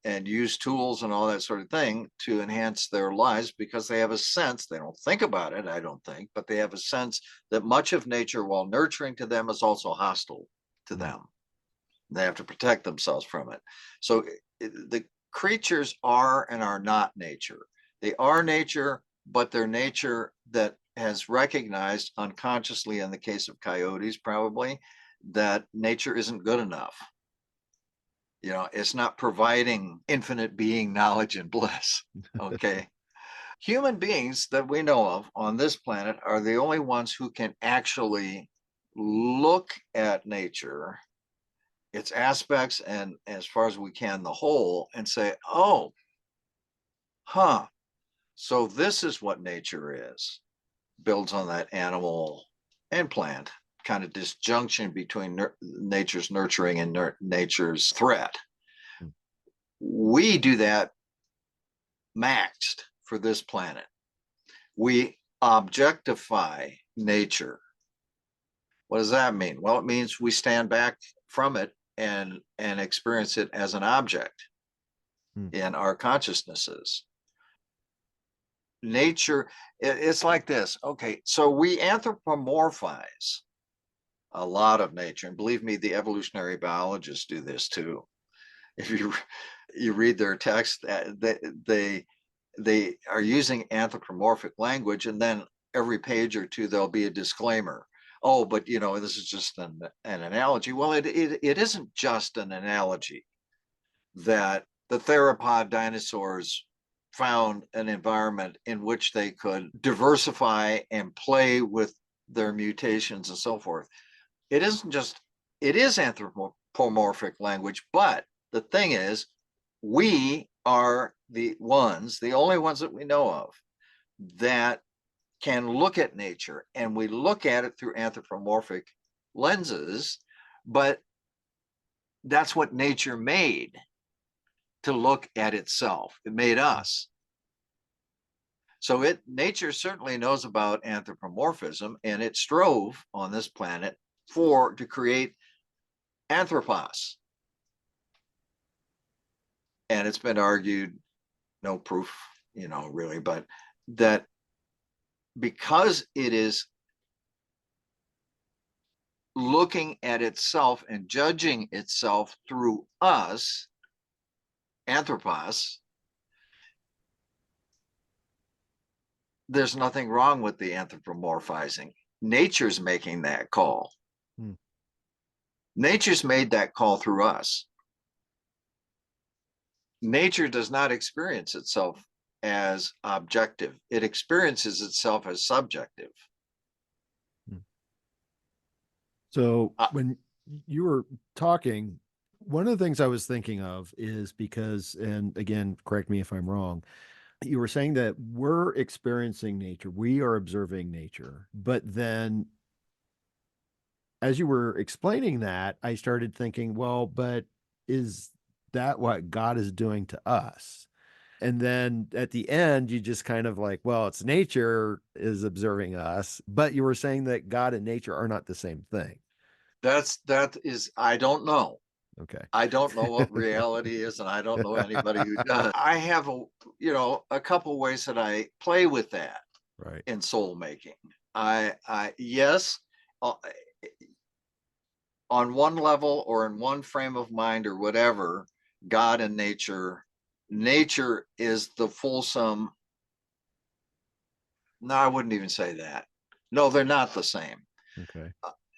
and use tools and all that sort of thing to enhance their lives, because they have a sense, they don't think about it, I don't think, but they have a sense that much of nature, while nurturing to them, is also hostile to them. They have to protect themselves from it. So the creatures are and are not nature. They are nature, but they're nature that has recognized unconsciously, in the case of coyotes probably, that nature isn't good enough. You know, it's not providing infinite being knowledge and bliss. Okay. Human beings that we know of on this planet are the only ones who can actually look at nature, its aspects, and as far as we can, the whole, and say, oh, so this is what nature is. Builds on that animal and plant kind of disjunction between nature's nurturing and nature's threat. We do that maxed for this planet. We objectify nature. What does that mean? Well, it means we stand back from it and experience it as an object in our consciousnesses. Nature, it's like this. Okay, so we anthropomorphize a lot of nature, and believe me, the evolutionary biologists do this too. If you read their text, they are using anthropomorphic language, and then every page or two there'll be a disclaimer. Oh, but you know, this is just an analogy. Well, it isn't just an analogy. That the theropod dinosaurs found an environment in which they could diversify and play with their mutations and so forth. It isn't just, it is anthropomorphic language, but the thing is, we are the only ones that we know of that can look at nature, and we look at it through anthropomorphic lenses, but that's what nature made, to look at itself. It made us. So nature certainly knows about anthropomorphism, and it strove on this planet to create anthropos. And it's been argued, no proof, really, but that because it is looking at itself and judging itself through us, anthropos, there's nothing wrong with the anthropomorphizing. Nature's making that call. Nature's made that call through us. Nature does not experience itself as objective. It experiences itself as subjective. So when you were talking, one of the things I was thinking of is because, and again, correct me if I'm wrong, you were saying that we're experiencing nature, we are observing nature, but then as you were explaining that, I started thinking, well, but is that what God is doing to us? And then at the end, you just kind of like, well, it's nature is observing us, but you were saying that God and nature are not the same thing. That is, I don't know. Okay. I don't know what reality is, and I don't know anybody who does. I have a couple ways that I play with that, right, in soul making. Yes, on one level or in one frame of mind or whatever, God and nature is the fulsome. No, I wouldn't even say that. No, they're not the same. Okay.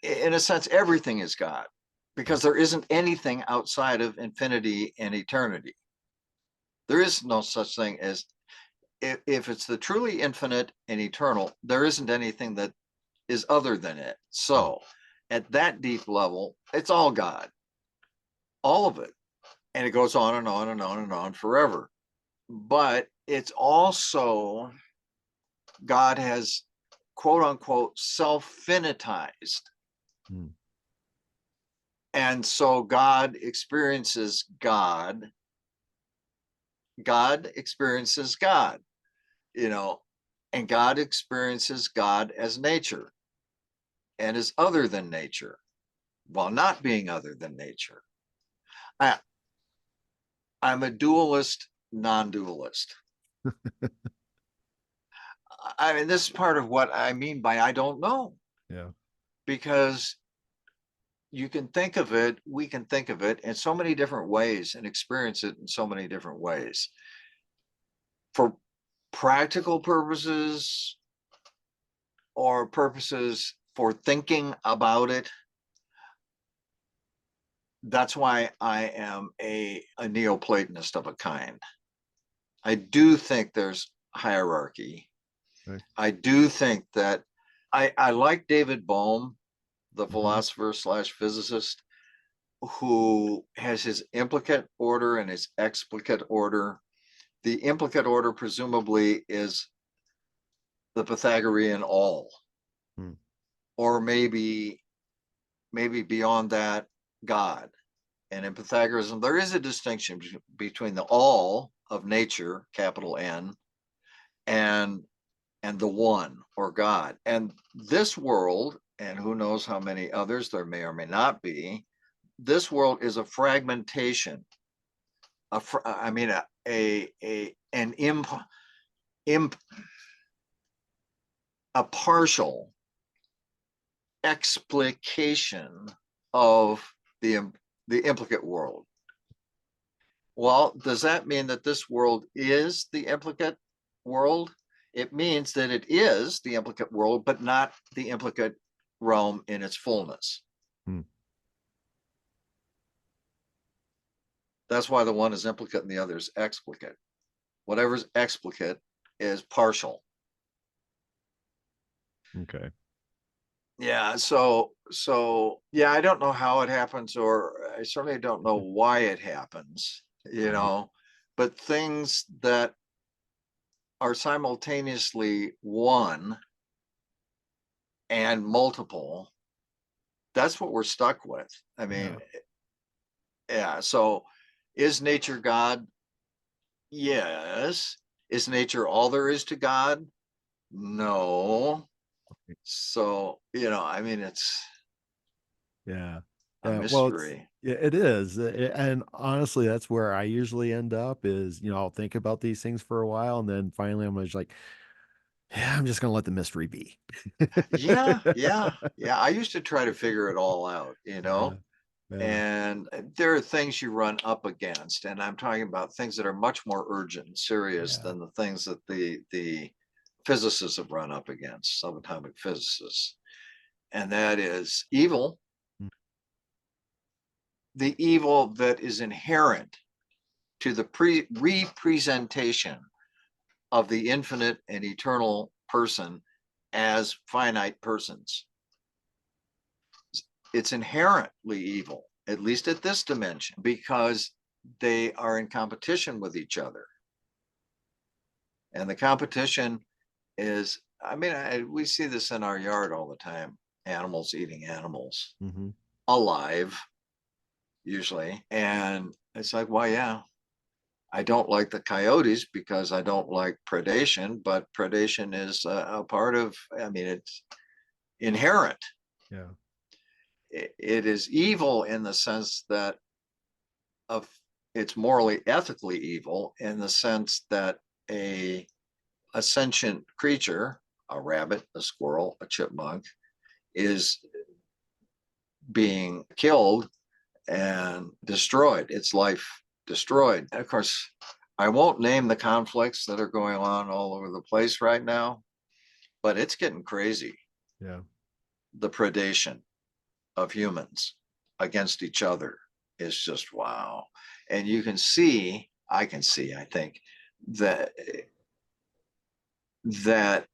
In a sense, everything is God, because there isn't anything outside of infinity and eternity. There is no such thing as, if it's the truly infinite and eternal, there isn't anything that is other than it. So at that deep level, it's all God, all of it. And it goes on and on and on and on forever. But it's also, God has, quote unquote, self-finitized. And so God experiences God. God experiences God. you know, and God experiences God as nature and is other than nature while not being other than nature. I'm a dualist, non-dualist. I mean, this is part of what I mean by I don't know. Yeah. Because you can think of it, we can think of it in so many different ways and experience it in so many different ways. For practical purposes or purposes for thinking about it, that's why I am a Neoplatonist of a kind. I do think there's hierarchy. Right. I do think that I like David Bohm, the philosopher / physicist, who has his implicate order and his explicate order. The implicate order presumably is the Pythagorean all, or maybe beyond that, God. And in Pythagoreanism, there is a distinction between the all of nature, capital N, and the one, or God. And this world, and who knows how many others there may or may not be, this world is a fragmentation. A partial explication of the implicate world. Well, does that mean that this world is the implicate world? It means that it is the implicate world, but not the implicate realm in its fullness. That's why the one is implicate and the other is explicate. Whatever's explicate is partial. Okay. Yeah, so yeah, I don't know how it happens, or I certainly don't know why it happens, but things that are simultaneously one and multiple, that's what we're stuck with. I mean, yeah, so is nature God? Yes. Is nature all there is to God? No. So, I mean, it's a mystery. Well, it is. And honestly, that's where I usually end up is, I'll think about these things for a while. And then finally I'm just like, yeah, I'm just going to let the mystery be. Yeah. I used to try to figure it all out, Yeah. and there are things you run up against. And I'm talking about things that are much more urgent and serious than the things that the physicists have run up against, subatomic physicists. And that is evil. The evil that is inherent to the representation of the infinite and eternal person as finite persons. It's inherently evil, at least at this dimension, because they are in competition with each other. And the competition is, we see this in our yard all the time, animals eating animals, alive, usually. And it's like, well, yeah, I don't like the coyotes because I don't like predation, but predation is a part of, it's inherent. Yeah. It is evil in the sense that it's morally, ethically evil in the sense that a sentient creature, a rabbit, a squirrel, a chipmunk, is being killed and destroyed, its life destroyed. And of course, I won't name the conflicts that are going on all over the place right now, but it's getting crazy. Yeah. The predation of humans against each other is just wow. And I can see, I think, that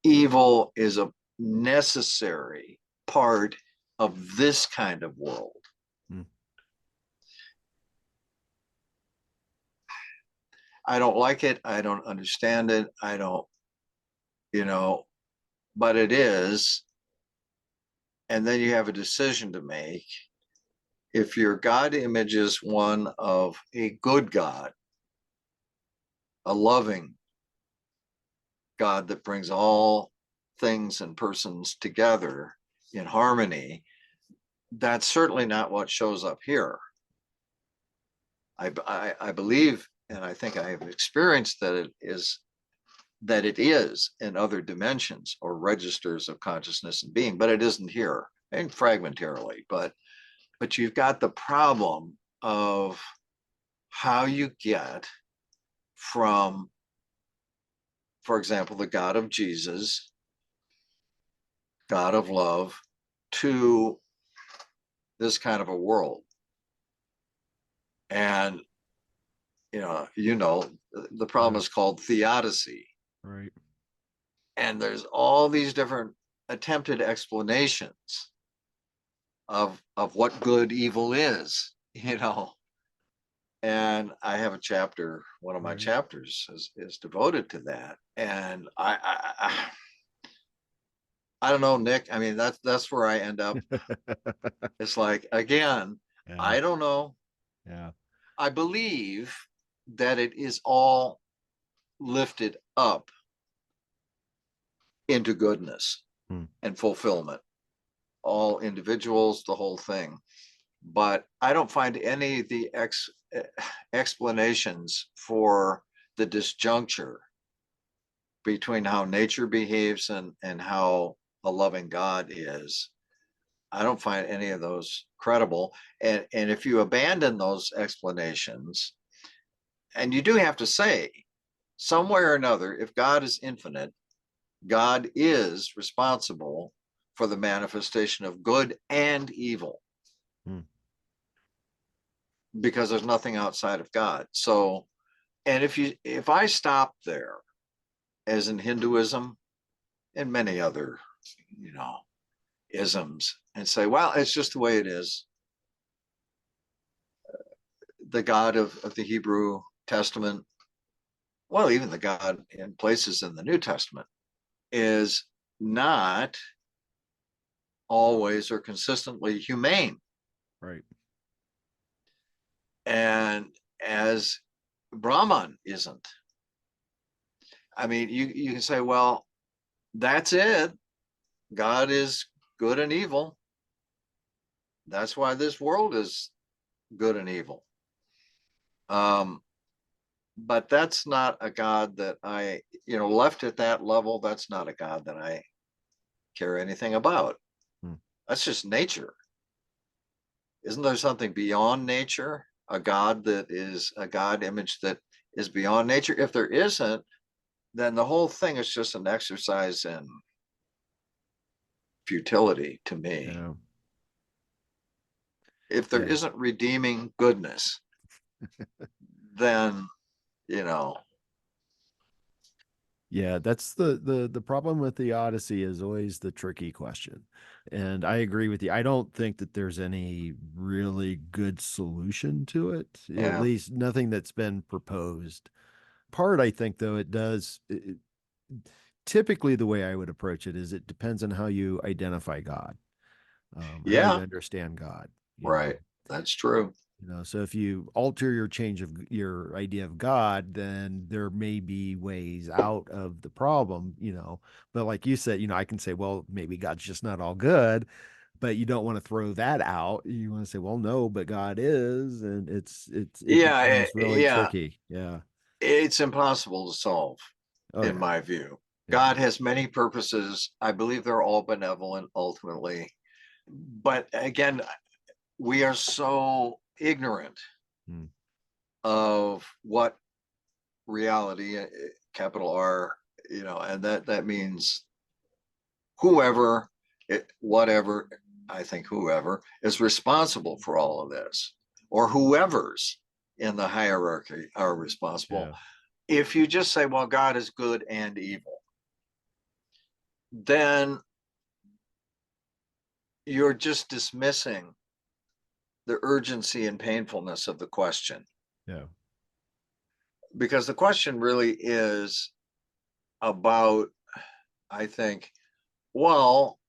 evil is a necessary part of this kind of world. I don't like it. I don't understand it. I don't, but it is. And then you have a decision to make. If your God image is one of a good God, a loving God that brings all things and persons together in harmony, that's certainly not what shows up here. I believe, and I think I have experienced that it is in other dimensions or registers of consciousness and being, but it isn't here, and fragmentarily. But you've got the problem of how you get from, for example, the God of Jesus, God of love, to this kind of a world. And the problem is called theodicy. Right. And there's all these different attempted explanations of what good evil is, And I have a chapter, one of my chapters is devoted to that. And I don't know, Nick. I mean, that's where I end up. It's like, again, I don't know. Yeah. I believe that it is all lifted up into goodness and fulfillment, all individuals, the whole thing. But I don't find any of the explanations for the disjuncture between how nature behaves and how a loving God is. I don't find any of those credible. And if you abandon those explanations, and you do have to say, somewhere or another, if God is infinite, God is responsible for the manifestation of good and evil. Because there's nothing outside of God. So, and if I stop there, as in Hinduism and many other, isms, and say, well, it's just the way it is. The God of the Hebrew Testament, well, even the God in places in the New Testament, is not always or consistently humane. Right. And as Brahman isn't. I mean, you can say, well, that's it. God is good and evil. That's why this world is good and evil. But that's not a God that I, left at that level, that's not a God that I care anything about. That's just nature. Isn't there something beyond nature? A God that is a God image that is beyond nature? If there isn't, then the whole thing is just an exercise in futility to me. Yeah. If there isn't redeeming goodness, then, Yeah, that's the problem with the Odyssey is always the tricky question. And I agree with you. I don't think that there's any really good solution to it, at least nothing that's been proposed. I think, though, typically the way I would approach it is it depends on how you identify God, how you understand God. Right. That's true. So if you alter your idea of God, then there may be ways out of the problem, but like you said, I can say, well, maybe God's just not all good, but you don't want to throw that out. You want to say, well, no, but God is, and it becomes really tricky. Yeah. It's impossible to solve, in my view. God has many purposes. I believe they're all benevolent ultimately. But again, we are so ignorant of what reality, capital R, and that means whoever, whatever, I think whoever is responsible for all of this, or whoever's in the hierarchy are responsible. Yeah. If you just say, well, God is good and evil, then you're just dismissing the urgency and painfulness of the question. Yeah. Because the question really is about, I think, well,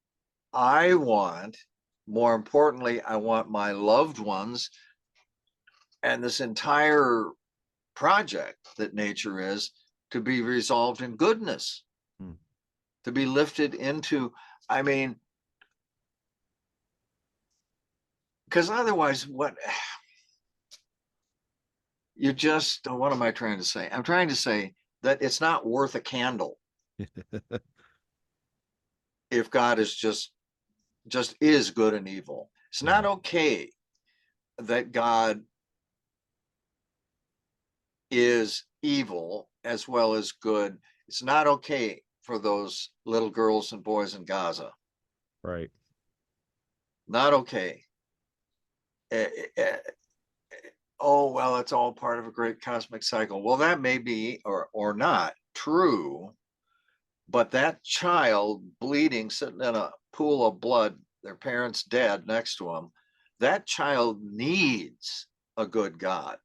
more importantly, I want my loved ones and this entire project that nature is to be resolved in goodness. to be lifted into, I mean, because otherwise, what am I trying to say? I'm trying to say that it's not worth a candle if God is just is good and evil. It's not okay that God is evil as well as good. It's not okay for those little girls and boys in Gaza. Right. Not okay. Oh, well, it's all part of a great cosmic cycle. Well, that may be or not true, but that child bleeding, sitting in a pool of blood, their parents dead next to them, that child needs a good God.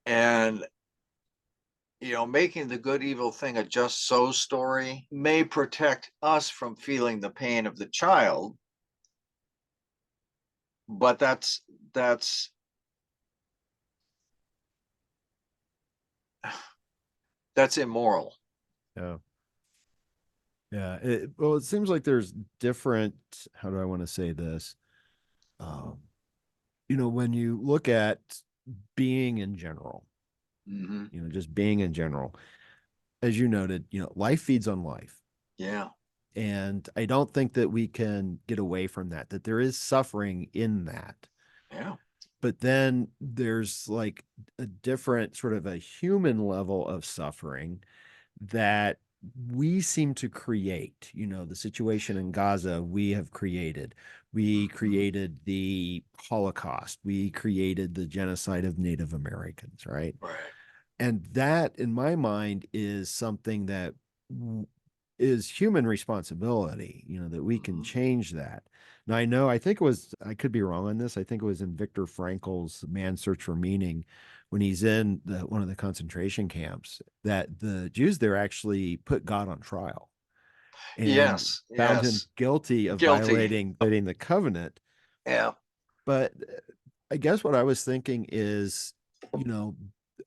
And, making the good evil thing a just so story may protect us from feeling the pain of the child, but that's immoral. Yeah. Yeah. Well, it seems like there's different, how do I want to say this? When you look at being in general, just being in general, as you noted, life feeds on life. Yeah. And I don't think that we can get away from that there is suffering in that. Yeah. But then there's like a different sort of a human level of suffering that we seem to create. The situation in Gaza, we have created. We created the Holocaust. We created the genocide of Native Americans, right? Right. And that, in my mind, is something that is human responsibility, that we can change that. Now, I think I could be wrong on this. I think it was in Viktor Frankl's Man's Search for Meaning, when he's in one of the concentration camps, that the Jews there actually put God on trial and found him guilty of violating the covenant. Yeah. But I guess what I was thinking is,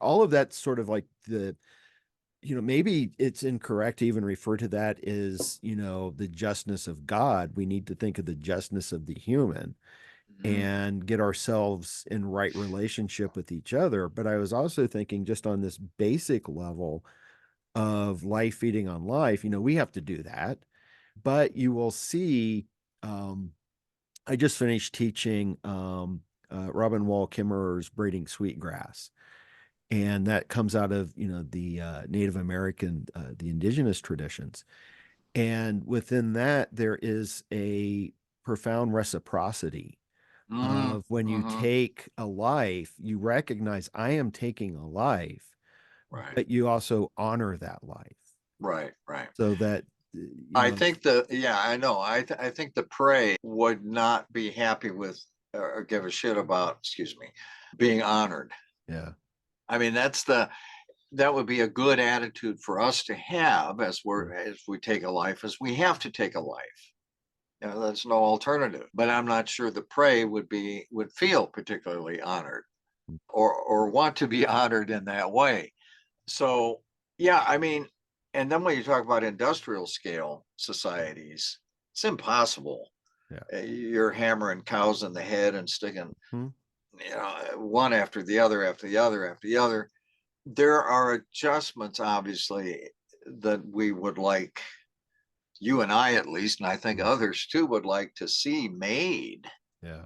all of that sort of like maybe it's incorrect to even refer to that as, the justness of God. We need to think of the justness of the human and get ourselves in right relationship with each other. But I was also thinking, just on this basic level of life feeding on life, we have to do that. But you will see, I just finished teaching Robin Wall Kimmerer's Braiding Sweetgrass. And that comes out of, the Native American, the indigenous traditions. And within that, there is a profound reciprocity of when you take a life, you recognize, I am taking a life, but you also honor that life. Right, right. So that, I think I know. I think the prey would not be happy with or give a shit about, being honored. Yeah. I mean, that would be a good attitude for us to have as we take a life, as we have to take a life. There's no alternative. But I'm not sure the prey would feel particularly honored or want to be honored in that way. So, yeah, I mean, and then when you talk about industrial scale societies, it's impossible. Yeah. You're hammering cows in the head and sticking, one after the other, after the other, after the other. There are adjustments, obviously, that we would like, you and I at least, and I think others too, would like to see made. Yeah.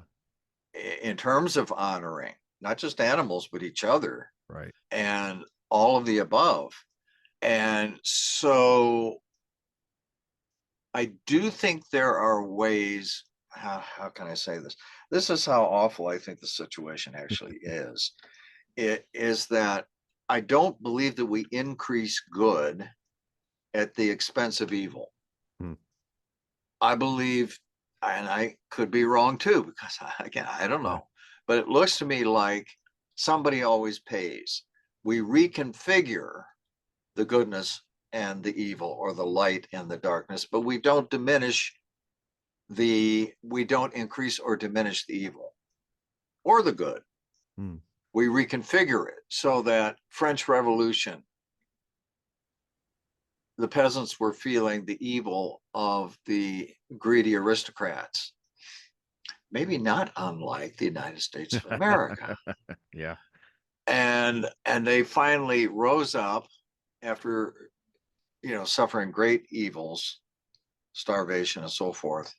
In terms of honoring, not just animals, but each other. Right. And all of the above. And so I do think there are ways, how can I say this? This is how awful I think the situation actually is. It is that I don't believe that we increase good at the expense of evil. I believe, and I could be wrong too, because again, I don't know, but it looks to me like somebody always pays. We reconfigure the goodness and the evil, or the light and the darkness, but we don't increase or diminish the evil or the good. We reconfigure it so that French Revolution, the peasants were feeling the evil of the greedy aristocrats, maybe not unlike the United States of America. Yeah. And they finally rose up after, suffering great evils, starvation and so forth,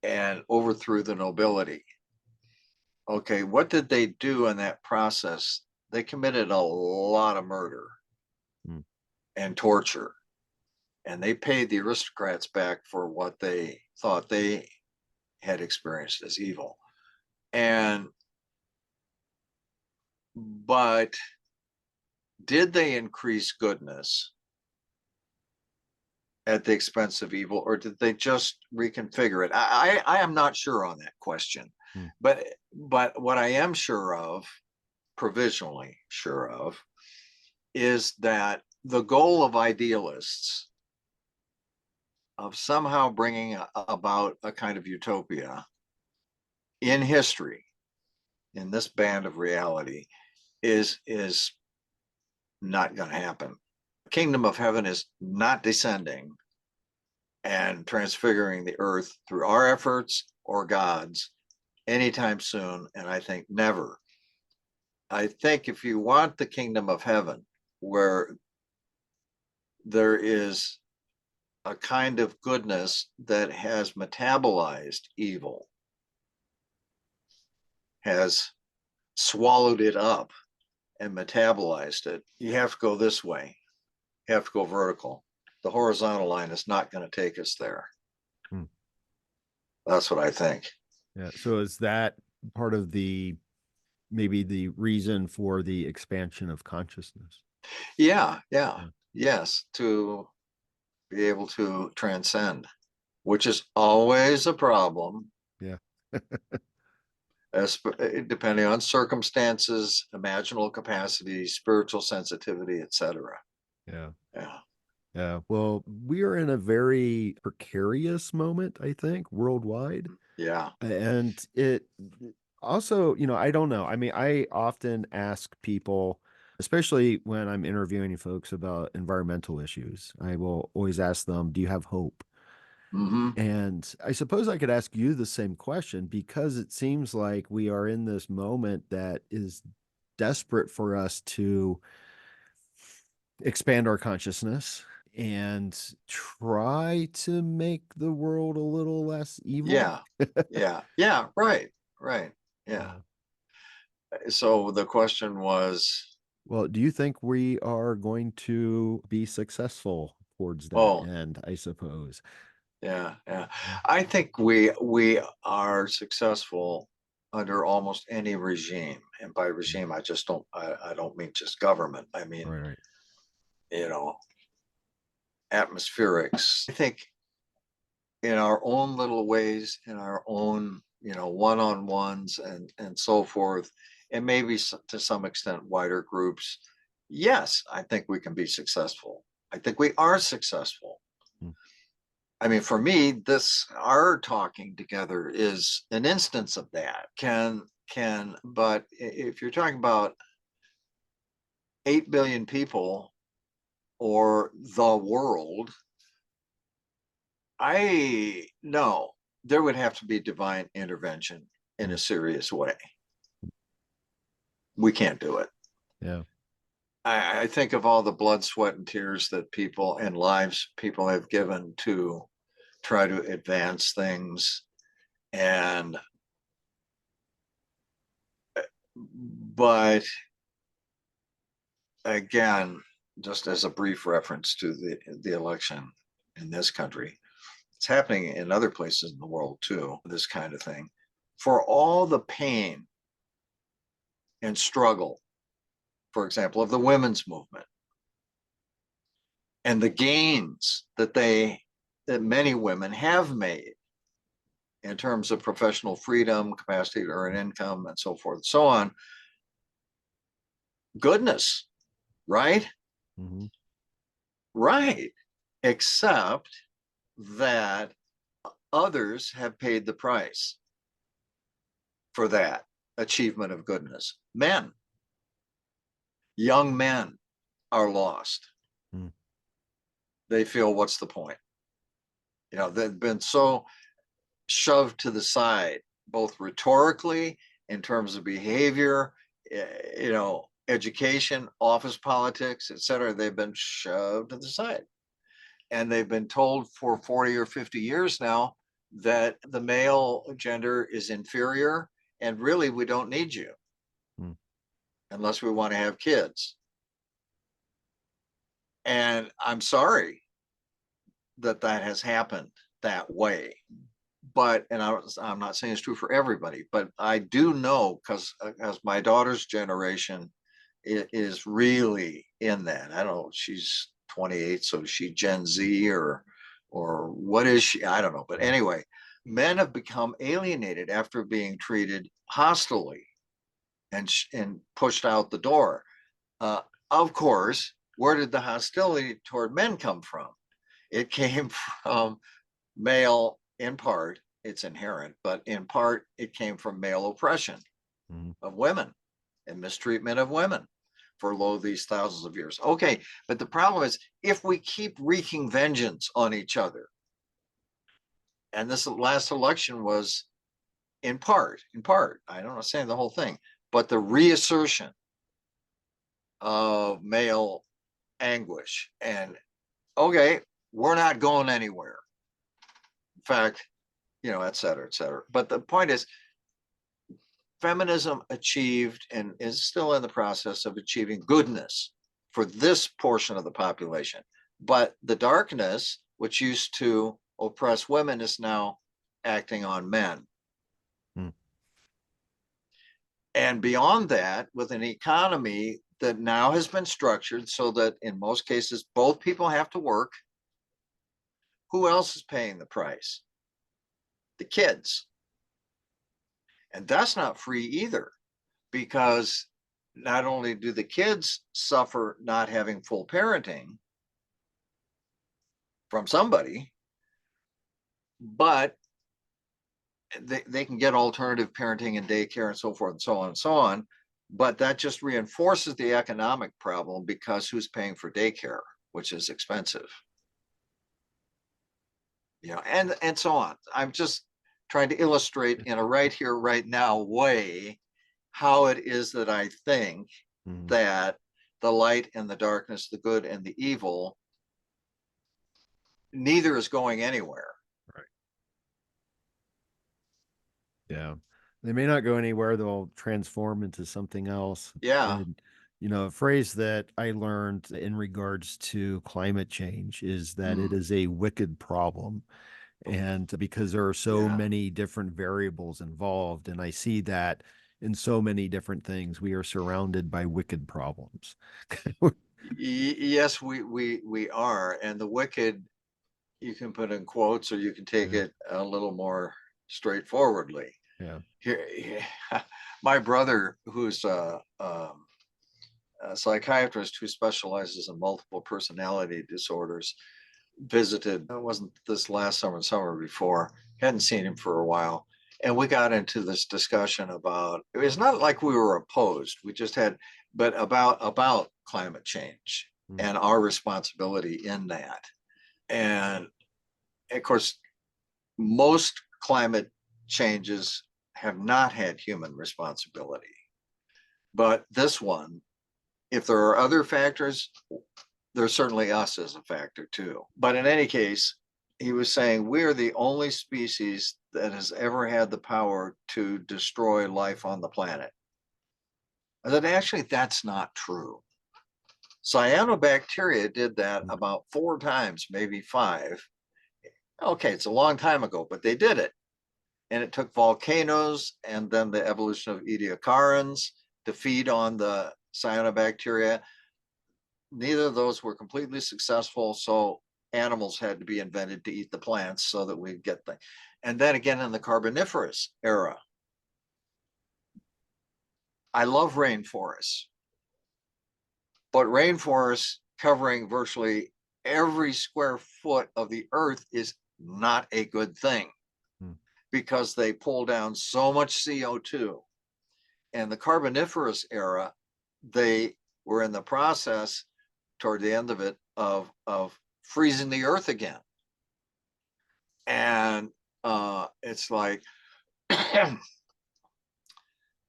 and overthrew the nobility. Okay, what did they do in that process? They committed a lot of murder and torture, and they paid the aristocrats back for what they thought they had experienced as evil. But did they increase goodness at the expense of evil, or did they just reconfigure it? I am not sure on that question. But what I am sure of, provisionally sure of, is that the goal of idealists of somehow bringing about a kind of utopia in history, in this band of reality, is not going to happen. The kingdom of heaven is not descending and transfiguring the earth through our efforts or God's anytime soon, and I think never. I think if you want the kingdom of heaven, where there is a kind of goodness that has metabolized evil, has swallowed it up and metabolized it, you have to go this way. You have to go vertical. The horizontal line is not going to take us there. That's what I think. Yeah. So is that part of maybe the reason for the expansion of consciousness? Yeah. Yes, to be able to transcend, which is always a problem. Yeah. Depending on circumstances, imaginal capacity, spiritual sensitivity, etc. Yeah. Yeah. Yeah. Well, we are in a very precarious moment, I think, worldwide. Yeah. And it also, I don't know. I mean, I often ask people, especially when I'm interviewing folks about environmental issues, I will always ask them, do you have hope? And I suppose I could ask you the same question, because it seems like we are in this moment that is desperate for us to expand our consciousness and try to make the world a little less evil. Yeah. Right. Yeah. So the question was, well, do you think we are going to be successful towards that end, I suppose? Yeah. I think we are successful under almost any regime. And by regime, I don't mean just government. I mean, Right. Atmospherics. I think in our own little ways, in our own, one-on-ones and so forth, and maybe to some extent wider groups, yes, I think we can be successful. I think we are successful. I mean, for me, our talking together is an instance of that. But if you're talking about 8 billion people or the world, I know there would have to be divine intervention in a serious way. We can't do it. Yeah. I think of all the blood, sweat, and tears that people and lives people have given to try to advance things. But again, just as a brief reference to the election in this country, it's happening in other places in the world too, this kind of thing. For all the pain and struggle, for example, of the women's movement, and the gains that many women have made in terms of professional freedom, capacity to earn income, and so forth and so on, goodness, right? Right. Except that others have paid the price for that achievement of goodness. Young men are lost. they feel, what's the point? They've been so shoved to the side, both rhetorically, in terms of behavior, education, office politics, etc. They've been shoved to the side. And they've been told for 40 or 50 years now that the male gender is inferior, and really we don't need you unless we want to have kids. And I'm sorry that has happened that way. But, and I'm not saying it's true for everybody, but I do know, because as my daughter's generation is really in that. I don't know, she's 28, so is she Gen Z or what is she? I don't know. But anyway, men have become alienated after being treated hostilely and pushed out the door. Of course, where did the hostility toward men come from? It came from male, in part, it's inherent, but in part, it came from male oppression of women and mistreatment of women for these thousands of years. Okay, but the problem is, if we keep wreaking vengeance on each other, and this last election was in part, I don't know, saying the whole thing, but the reassertion of male anguish, and okay, we're not going anywhere. In fact, et cetera, et cetera. But the point is, feminism achieved and is still in the process of achieving goodness for this portion of the population. But the darkness, which used to oppress women, is now acting on men. And beyond that, with an economy that now has been structured so that in most cases, both people have to work. Who else is paying the price? The kids. And that's not free either, because not only do the kids suffer not having full parenting from somebody, but they can get alternative parenting and daycare and so forth and so on and so on. But that just reinforces the economic problem, because who's paying for daycare, which is expensive? And so on. I'm just trying to illustrate in a right here, right now way how it is that I think that the light and the darkness, the good and the evil, neither is going anywhere. Right. Yeah. They may not go anywhere. They'll transform into something else. Yeah. And, a phrase that I learned in regards to climate change is that it is a wicked problem. And because there are so many different variables involved, and I see that in so many different things, we are surrounded by wicked problems. Yes, we are. And the wicked, you can put in quotes, or you can take it a little more straightforwardly. Yeah. Here, my brother, who's a psychiatrist who specializes in multiple personality disorders, visited, it wasn't this last summer, the summer before, hadn't seen him for a while. And we got into this discussion about, it was not like we were opposed, we just had, but about climate change and our responsibility in that. And of course, most climate changes have not had human responsibility. But this one, if there are other factors, there's certainly us as a factor too. But in any case, he was saying we're the only species that has ever had the power to destroy life on the planet. I said, actually, that's not true. Cyanobacteria did that about 4 times, maybe 5. Okay, it's a long time ago, but they did it. And it took volcanoes and then the evolution of Ediacarans to feed on the cyanobacteria. Neither of those were completely successful, so animals had to be invented to eat the plants so that we'd get them. And then again in the Carboniferous era. I love rainforests, but rainforests covering virtually every square foot of the earth is not a good thing, because they pull down so much CO2. And the Carboniferous era, they were in the process toward the end of it of freezing the earth again. And it's like,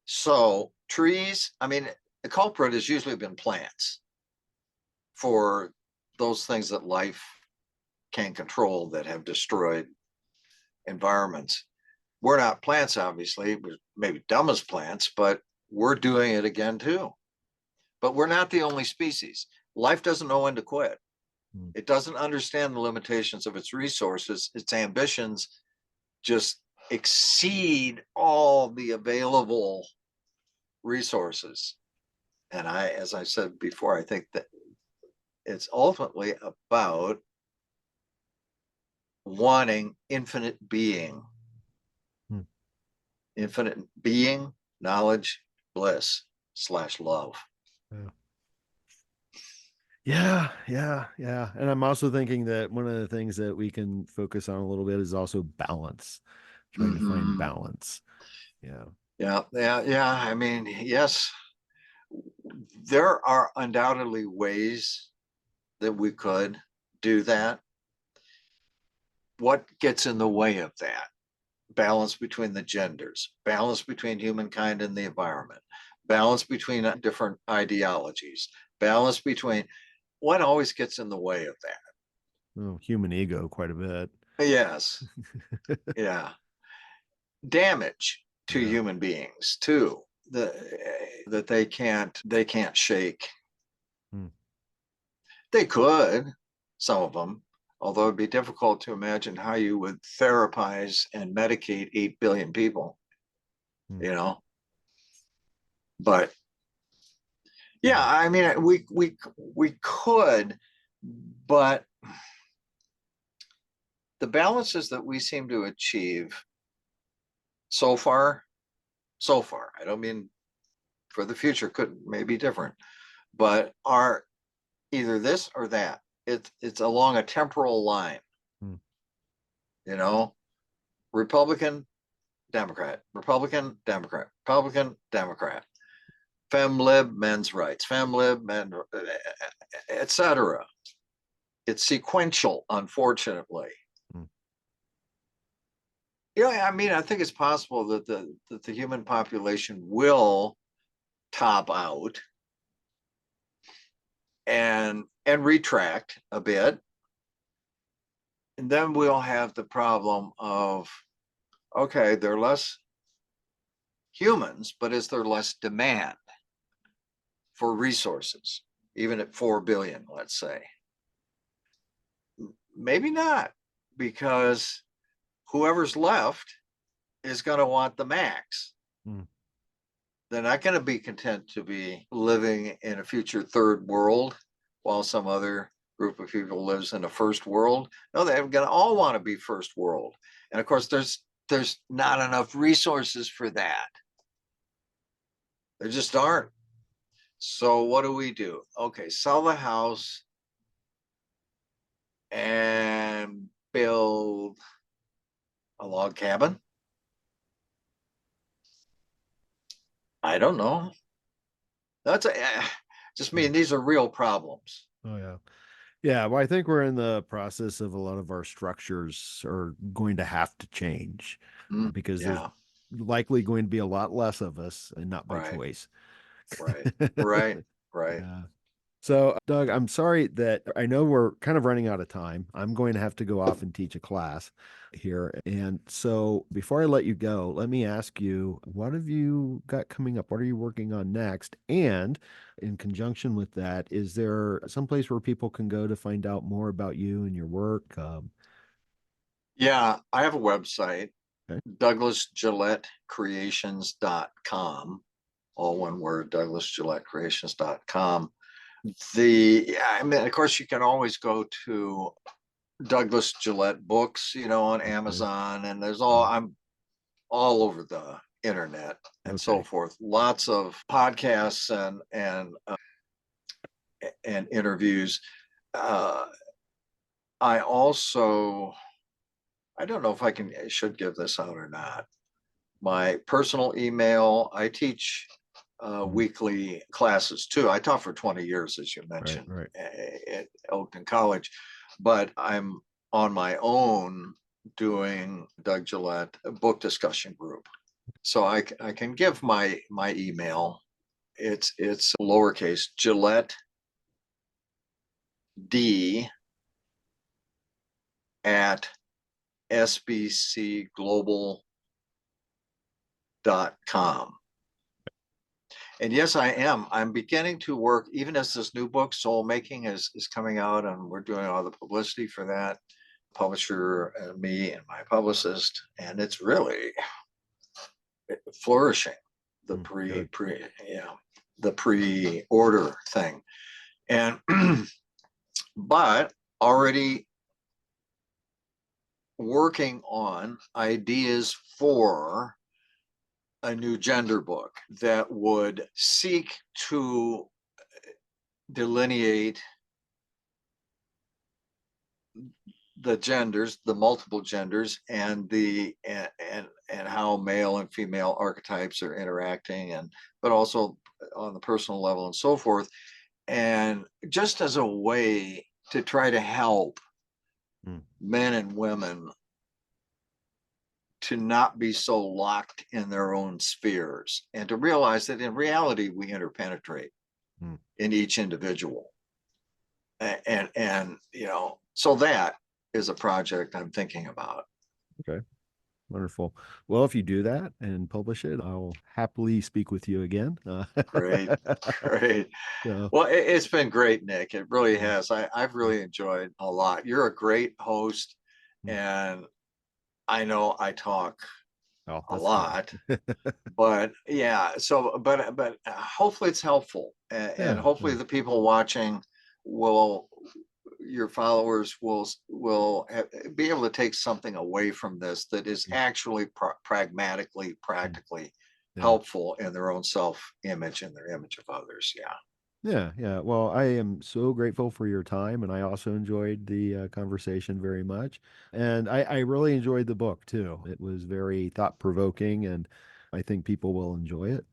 so trees, I mean, the culprit has usually been plants for those things that life can control that have destroyed environments. We're not plants, obviously, we're maybe dumb as plants, but we're doing it again too. But we're not the only species. Life doesn't know when to quit. It doesn't understand the limitations of its resources. Its ambitions just exceed all the available resources. And as I said before, I think that it's ultimately about wanting infinite being. Infinite being, knowledge, bliss / love. Yeah. And I'm also thinking that one of the things that we can focus on a little bit is also balance, trying to find balance. Yeah. I mean, yes, there are undoubtedly ways that we could do that. What gets in the way of that? Balance between the genders, balance between humankind and the environment, balance between different ideologies, balance between, what always gets in the way of that? Oh, human ego quite a bit. Yes. Yeah. Damage to human beings too, that they can't shake. They could, some of them, although it'd be difficult to imagine how you would therapize and medicate 8 billion people, you know. But yeah, I mean, we could, but the balances that we seem to achieve so far, I don't mean for the future, may be different, but are either this or that. It's along a temporal line, you know, Republican, Democrat, Republican, Democrat, Republican, Democrat, fem lib, men's rights, fem lib, men, etc. It's sequential, unfortunately. I mean, I think it's possible that the human population will top out and retract a bit. And then we'll have the problem of, okay, there are less humans, but is there less demand for resources, even at 4 billion, let's say? Maybe not, because whoever's left is going to want the max. They're not going to be content to be living in a future third world while some other group of people lives in a first world. No, they're going to all want to be first world. And of course, there's not enough resources for that. There just aren't. So what do? Okay, sell the house and build a log cabin. I don't know. That's just mean these are real problems. Yeah, well, I think we're in the process of a lot of our structures are going to have to change because there's likely going to be a lot less of us, and not by choice. Right. Yeah. So, Doug, I'm sorry that I know we're kind of running out of time. I'm going to have to go off and teach a class here. And so before I let you go, let me ask you, what have you got coming up? What are you working on next? And in conjunction with that, is there someplace where people can go to find out more about you and your work? Yeah, I have a website, DouglasGilletteCreations.com, all one word, DouglasGilletteCreations.com. I mean, of course, you can always go to Douglas Gillette Books, on Amazon, and I'm all over the internet and so forth. Lots of podcasts and interviews. I also, I don't know if I should give this out or not. My personal email, I teach weekly classes too. I taught for 20 years, as you mentioned, at Oakton College. but I'm on my own doing Doug Gillette a book discussion group. So I can give my email. It's lowercase Gillette D at sbcglobal.com. And yes, I'm beginning to work, even as this new book, Soulmaking, is coming out, and we're doing all the publicity for that, publisher, me and my publicist, and it's really flourishing. The the pre-order thing. And but already working on ideas for a new gender book that would seek to delineate the genders, the multiple genders, and how male and female archetypes are interacting, but also on the personal level and so forth, and just as a way to try to help men and women to not be so locked in their own spheres, and to realize that in reality we interpenetrate in each individual, and so that is a project I'm thinking about. Okay. Wonderful. Well, if you do that and publish it, I'll happily speak with you again. Great. So, well, it's been great, Nick. It really has. I've really enjoyed a lot. You're a great host, and I know I talk a lot, but yeah. So, but hopefully it's helpful, and hopefully the people watching your followers will be able to take something away from this that is actually pragmatically, practically helpful in their own self-image and their image of others. Yeah. Well, I am so grateful for your time, and I also enjoyed the conversation very much. And I really enjoyed the book too. It was very thought-provoking, and I think people will enjoy it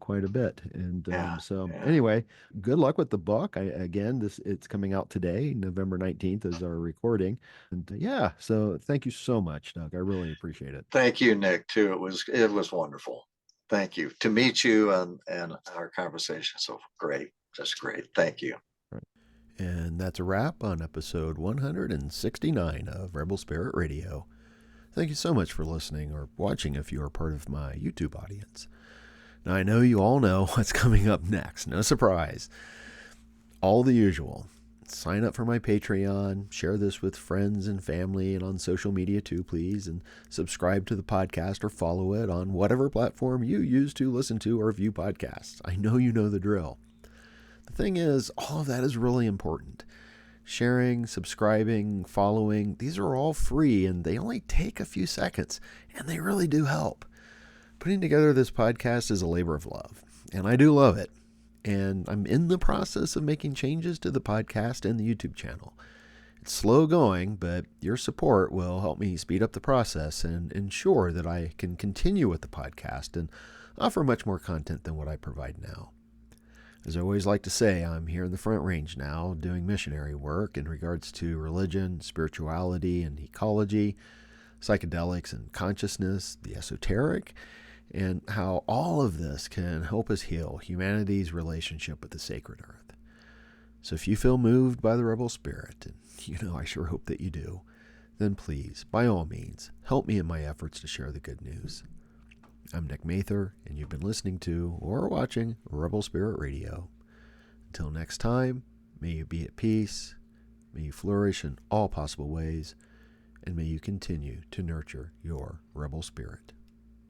quite a bit. And anyway, good luck with the book. It's coming out today, November 19th is our recording. And so thank you so much, Doug. I really appreciate it. Thank you, Nick, too. It was wonderful. Thank you to meet you and our conversation. So great. Just great. Thank you. Right. And that's a wrap on episode 169 of Rebel Spirit Radio. Thank you so much for listening or watching if you are part of my YouTube audience. Now, I know you all know what's coming up next. No surprise. All the usual. Sign up for my Patreon, share this with friends and family and on social media too, please, and subscribe to the podcast or follow it on whatever platform you use to listen to or view podcasts. I know you know the drill. The thing is, all of that is really important. Sharing, subscribing, following, these are all free and they only take a few seconds, and they really do help. Putting together this podcast is a labor of love, and I do love it. And I'm in the process of making changes to the podcast and the YouTube channel. It's slow going, but your support will help me speed up the process and ensure that I can continue with the podcast and offer much more content than what I provide now. As I always like to say, I'm here in the Front Range now doing missionary work in regards to religion, spirituality, and ecology, psychedelics and consciousness, the esoteric, and how all of this can help us heal humanity's relationship with the sacred earth. So if you feel moved by the rebel spirit, and I sure hope that you do, then please, by all means, help me in my efforts to share the good news. I'm Nick Mather, and you've been listening to or watching Rebel Spirit Radio. Until next time, may you be at peace, may you flourish in all possible ways, and may you continue to nurture your rebel spirit.